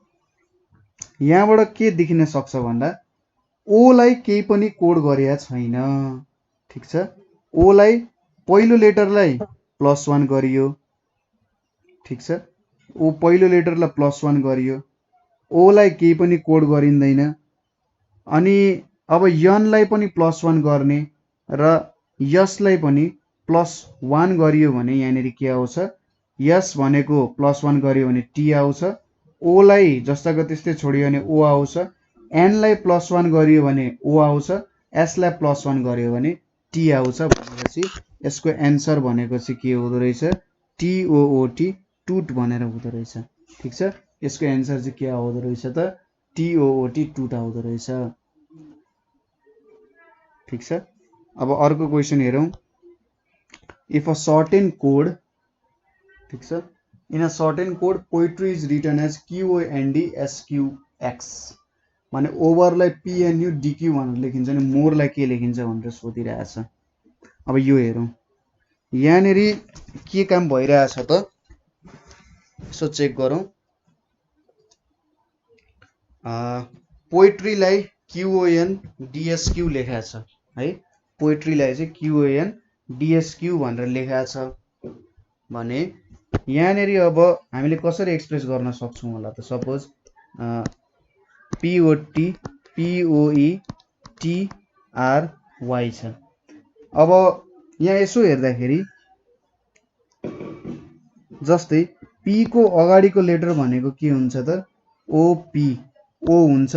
यहाँबाट के देखिन सक्छ भन्दा O लाई केही पनि कोड गरेको छैन, ठीक छ। O लाई पहिलो लेटरलाई +1 गरियो, ठीक छ, ओ पहिलो लेटरलाई +1 गरियो, ओलाई केही पनि कोड गरिँदैन, अनि अब यनलाई पनि +1 गर्ने र यसलाई पनि +1 गरियो भने यहाँनिर के आउँछ, यस भनेको +1 गरियो भने टी आउँछ, ओलाई जस्ताको त्यस्तै छोडियो भने ओ आउँछ, एनलाई +1 गरियो भने ओ आउँछ, एसलाई +1 गरियो भने टी आउँछ। भनेपछि यसको एन्सर भनेको चाहिँ के हुँदो रहेछ, टिओओटी टुट भनेर हुँदो रहेछ। ठिक छ, यसको एन्सर चाहिँ के आउँदो रहेछ त, टिओओटी टुट आउँदो रहेछ। ठिक छ, अब अर्को क्वेसन हेरौँ। इफ अ सर्टेन कोड, ठिक छ, in a certain code poetry is written as QONDSQX भने ओभरलाई PNU DQ भनेर लेखिन्छ नि मोरलाई के लेखिन्छ भनेर सोधिरहेछ। अब यो हेरौँ, यहाँनिर के काम भइरहेछ त, यसो चेक गरौँ। पोइट्रीलाई QONDSQ लेखेको छ है, पोइट्रीलाई चाहिँ QONDSQ भनेर लेखेको छ भने यहाँनिर अब हामीले कसरी एक्सप्रेस गर्न सक्छौँ होला त, सपोज POETRY छ। अब यहाँ यसो हेर्दाखेरि जस्तै P को अगाडिको लेटर भनेको के हुन्छ त, OP, O हुन्छ।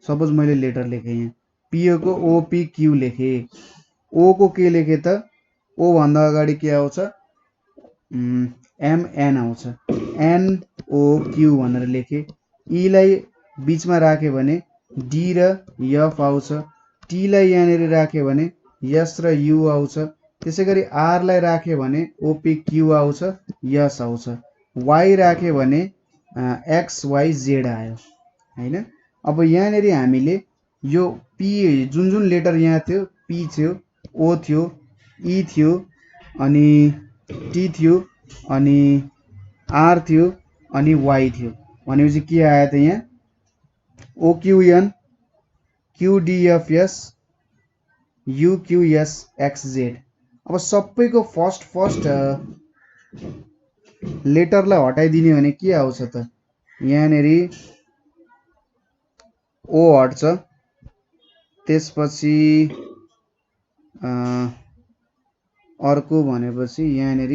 सपोज मैले लेटर लेखेँ यहाँ, PO को OPQ लेखेँ, O को के लेखेँ त, O भन्दा अगाडि के आउँछ, MN आउँछ, NOQ भनेर लेखेँ, E लाई बिचमा राख्यो भने D र F आउँछ, T लाई यहाँनिर राख्यो भने S र U आउँछ, त्यसै गरी R लाई राख्यो भने OPQ आउँछ, S आउँछ, Y राख्यो भने XYZ आयो हैन। अब यहाँनिर हामीले यो P जुन जुन लेटर यहाँ थियो, P थियो, O थियो, E थियो, अनि T थियो, अनि R थियो, अनि Y थियो भनेपछि के आयो त यहाँ OQN QDFS UQSXZ। अब सबैको फर्स्ट लेटरलाई हटाइदिने भने के आउँछ त, यहाँनिर O हट्छ, त्यसपछि अर्को भनेपछि यहाँनिर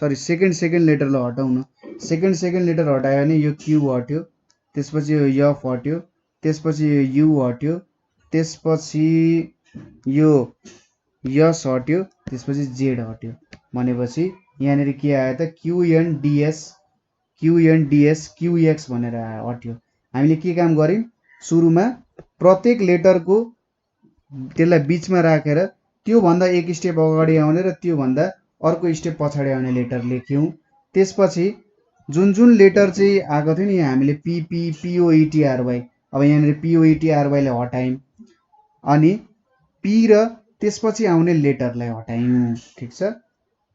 सरी सेकेन्ड लेटरलाई हटाउँ न, सेकेन्ड लेटर हटायो भने यो Q हट्यो, त्यसपछि यो F हट्यो, त्यसपछि यो U हट्यो, त्यसपछि यो S हट्यो, त्यसपछि Z हट्यो भनेपछि यहाँनिर के आयो त, QNDSQX भनेर आयो, हट्यो। हामीले के काम गर्यौँ, सुरुमा प्रत्येक लेटरको त्यसलाई बिचमा राखेर त्योभन्दा एक स्टेप अगाडि आउने र त्योभन्दा अर्को स्टेप पछाडि आउने लेटर लेख्यौँ। त्यसपछि जुन जुन लेटर चाहिँ आएको थियो नि हामीले POETRY, अब यहाँनिर POETRY लाई हटायौँ, अनि P र त्यसपछि आउने लेटरलाई हटायौँ। ठिक छ,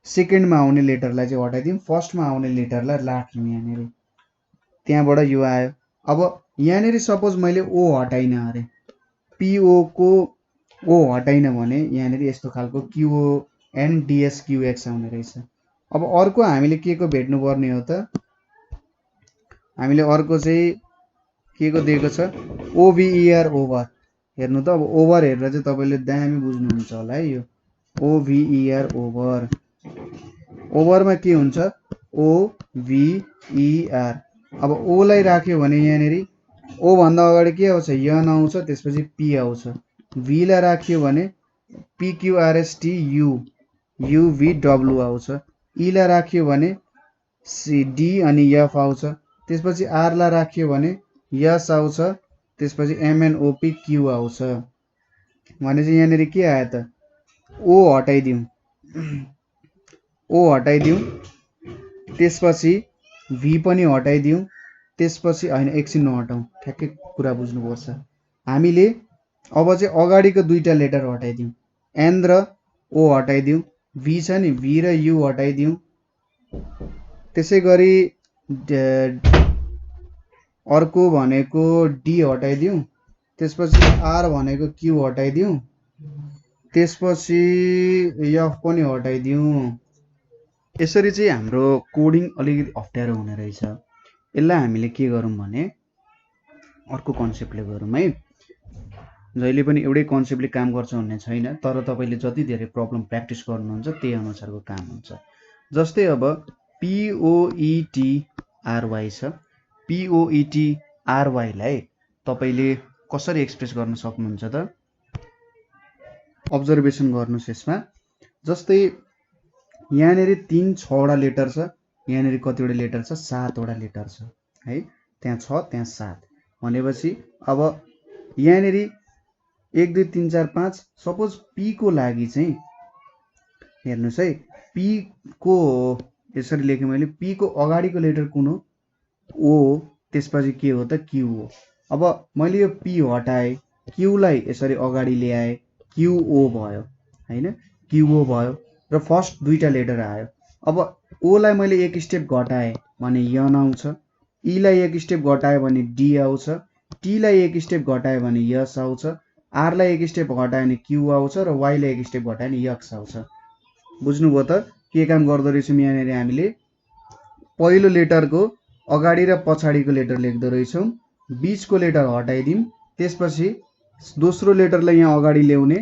सेकेन्डमा आउने लेटरलाई चाहिँ हटाइदिउँ, फर्स्टमा आउने लेटरलाई राख्यौँ यहाँनिर, त्यहाँबाट यो आयो। अब यहाँनिर सपोज मैले O हटाइन अरे, PO को O हटाइन भने यहाँनिर यस्तो खालको QONDSQX आउने रहेछ। अब अर्को हामीले के को भेट्नुपर्ने हो त, हामीले अर्को चाहिँ के को दिएको छ, OVER ओभर। हेर्नु त, अब ओभर हेरेर चाहिँ तपाईँले दामी बुझ्नुहुन्छ होला है। यो OVER ओभर, ओभरमा के हुन्छ OVER। अब O लाई राख्यो भने यहाँनिर O भन्दा अगाडि के आउँछ, यन आउँछ, त्यसपछि P आउँछ, V लाई राख्यो भने PQRSTU UVW आउँछ, E लाई राख्यो भने CD अनि F आउँछ, त्यसपछि R लाई राख्यो भने S आउँछ, त्यसपछि MNOPQ आउँछ। भनेपछि यहाँनिर के आयो त, O हटाइदिउँ, O हटाइदिउँ, त्यसपछि V पनि हटाइदिउँ, त्यसपछि हैन एकछिन नहटाउँ, ठ्याक्कै कुरा बुझ्नुपर्छ। हामीले अब चाहिँ अगाडिको दुईटा लेटर हटाइदिउँ, N र O हटाइदिउँ, V छ नि V र U हटाइदिउँ, त्यसै गरी अर्को भनेको D हटाइदिउँ, त्यसपछि R भनेको Q हटाइदिउँ, त्यसपछि F पनि हटाइदिउँ, यसरी चाहिँ हाम्रो कोडिङ अलिकति अप्ठ्यारो हुने रहेछ। यसलाई हामीले के गरौँ भने अर्को कन्सेप्टले गरौँ है। जहिले पनि एउटै कन्सेप्टले काम गर्छ भन्ने छैन, तर तपाईँले जति धेरै प्रब्लम प्र्याक्टिस गर्नुहुन्छ त्यही अनुसारको काम हुन्छ। जस्तै अब POETRY छ, POETRY लाई तपाईँले कसरी एक्सप्रेस गर्न सक्नुहुन्छ त? अब्जर्भेसन गर्नुहोस् यसमा। जस्तै यहाँनिर 3-6 वटा लेटर छ, यहाँनिर कतिवटा लेटर छ? 7 वटा लेटर छ है। त्यहाँ 6 त्यहाँ 7 भनेपछि अब यहाँनिर 1 2 3 4 5 सपोज P को लागि चाहिँ हेर्नुहोस् है, P को यसरी लेखेँ मैले। P को अगाडिको लेटर कुन हो? O हो। त्यसपछि के हो त? Q हो। अब मैले यो P हटाएँ, Q लाई यसरी अगाडि ल्याएँ, QO भयो हैन, QO भयो र फर्स्ट दुईटा लेटर आयो। अब O लाई मैले एक स्टेप घटाएँ भने N आउँछ, E लाई एक स्टेप घटाएँ भने D आउँछ, T लाई एक स्टेप घटाएँ भने S आउँछ, R लाई एक स्टेप घटाएँ भने Q आउँछ र Y लाई एक स्टेप घटाएँ भने X आउँछ। बुझ्नुभयो त के काम गर्दो रहेछौँ? यहाँनिर हामीले पहिलो लेटरको अगाडि र पछाडिको लेटर लेख्दो रहेछौँ, बीचको लेटर हटाइदिउँ, त्यसपछि दोस्रो लेटरलाई यहाँ अगाडि ल्याउने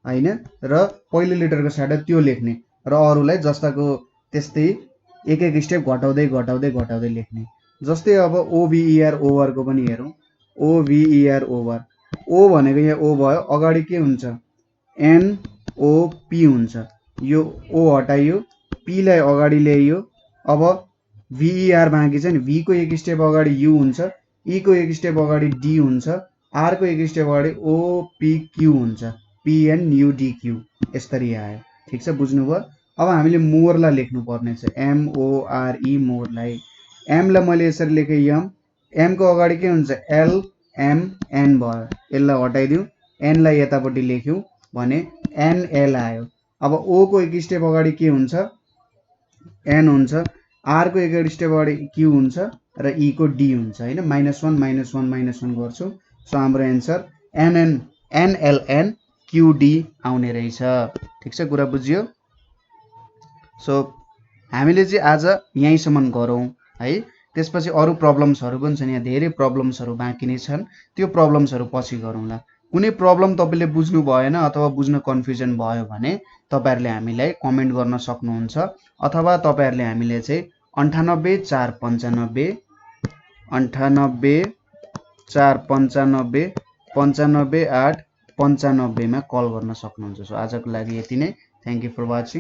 हैन र पहिलो लेटरको साइडमा त्यो लेख्ने र अरूलाई जस्ताको त्यस्तै एक एक स्टेप घटाउँदै घटाउँदै घटाउँदै लेख्ने। जस्तै अब OVER ओभर को पनि हेरौँ। OVER ओभर, O भनेको यहाँ O भयो, अगाडि के हुन्छ? NOP हुन्छ। यो O हटाइयो, P लाई अगाडि ल्याइयो। अब VER बाँकी छ नि, V को एक स्टेप अगाडि U हुन्छ, E को एक स्टेप अगाडि D हुन्छ, R को एक स्टेप अगाडि OPQ हुन्छ, PNUDQ यसरी आयो। ठिक छ, बुझ्नुभयो? अब हामीले मोरलाई लेख्नु पर्ने छ, MORE मोरलाई। M लाई मैले यसरी लेखेँ M, M को अगाडि के हुन्छ? LMN भयो, यसलाई हटाइदिउँ, N लाई यतापट्टि लेख्यौँ भने NL आयो। अब O को एक स्टेप अगाडि के हुन्छ? N हुन्छ, R को एक स्टेप अगाडि Q हुन्छ र E को D हुन्छ हैन। -1 -1 -1 गर्छौँ। सो हाम्रो एन्सर NLN QD आउने रहेछ। ठिक छ, कुरा बुझियो? सो हामीले चाहिँ आज यहीँसम्म गरौँ है। त्यसपछि अरू प्रब्लम्सहरू पनि छन्, यहाँ धेरै प्रब्लम्सहरू बाँकी नै छन्, त्यो प्रब्लम्सहरू पछि गरौँला। कुनै प्रब्लम तपाईँले बुझ्नु भएन अथवा बुझ्न कन्फ्युजन भयो भने तपाईँहरूले हामीलाई कमेन्ट गर्न सक्नुहुन्छ, अथवा तपाईँहरूले हामीले चाहिँ 98 495 98 495 95 8 95 मा कल गर्न सक्नुहुन्छ। सो आजको लागि यति नै। Thank you for watching.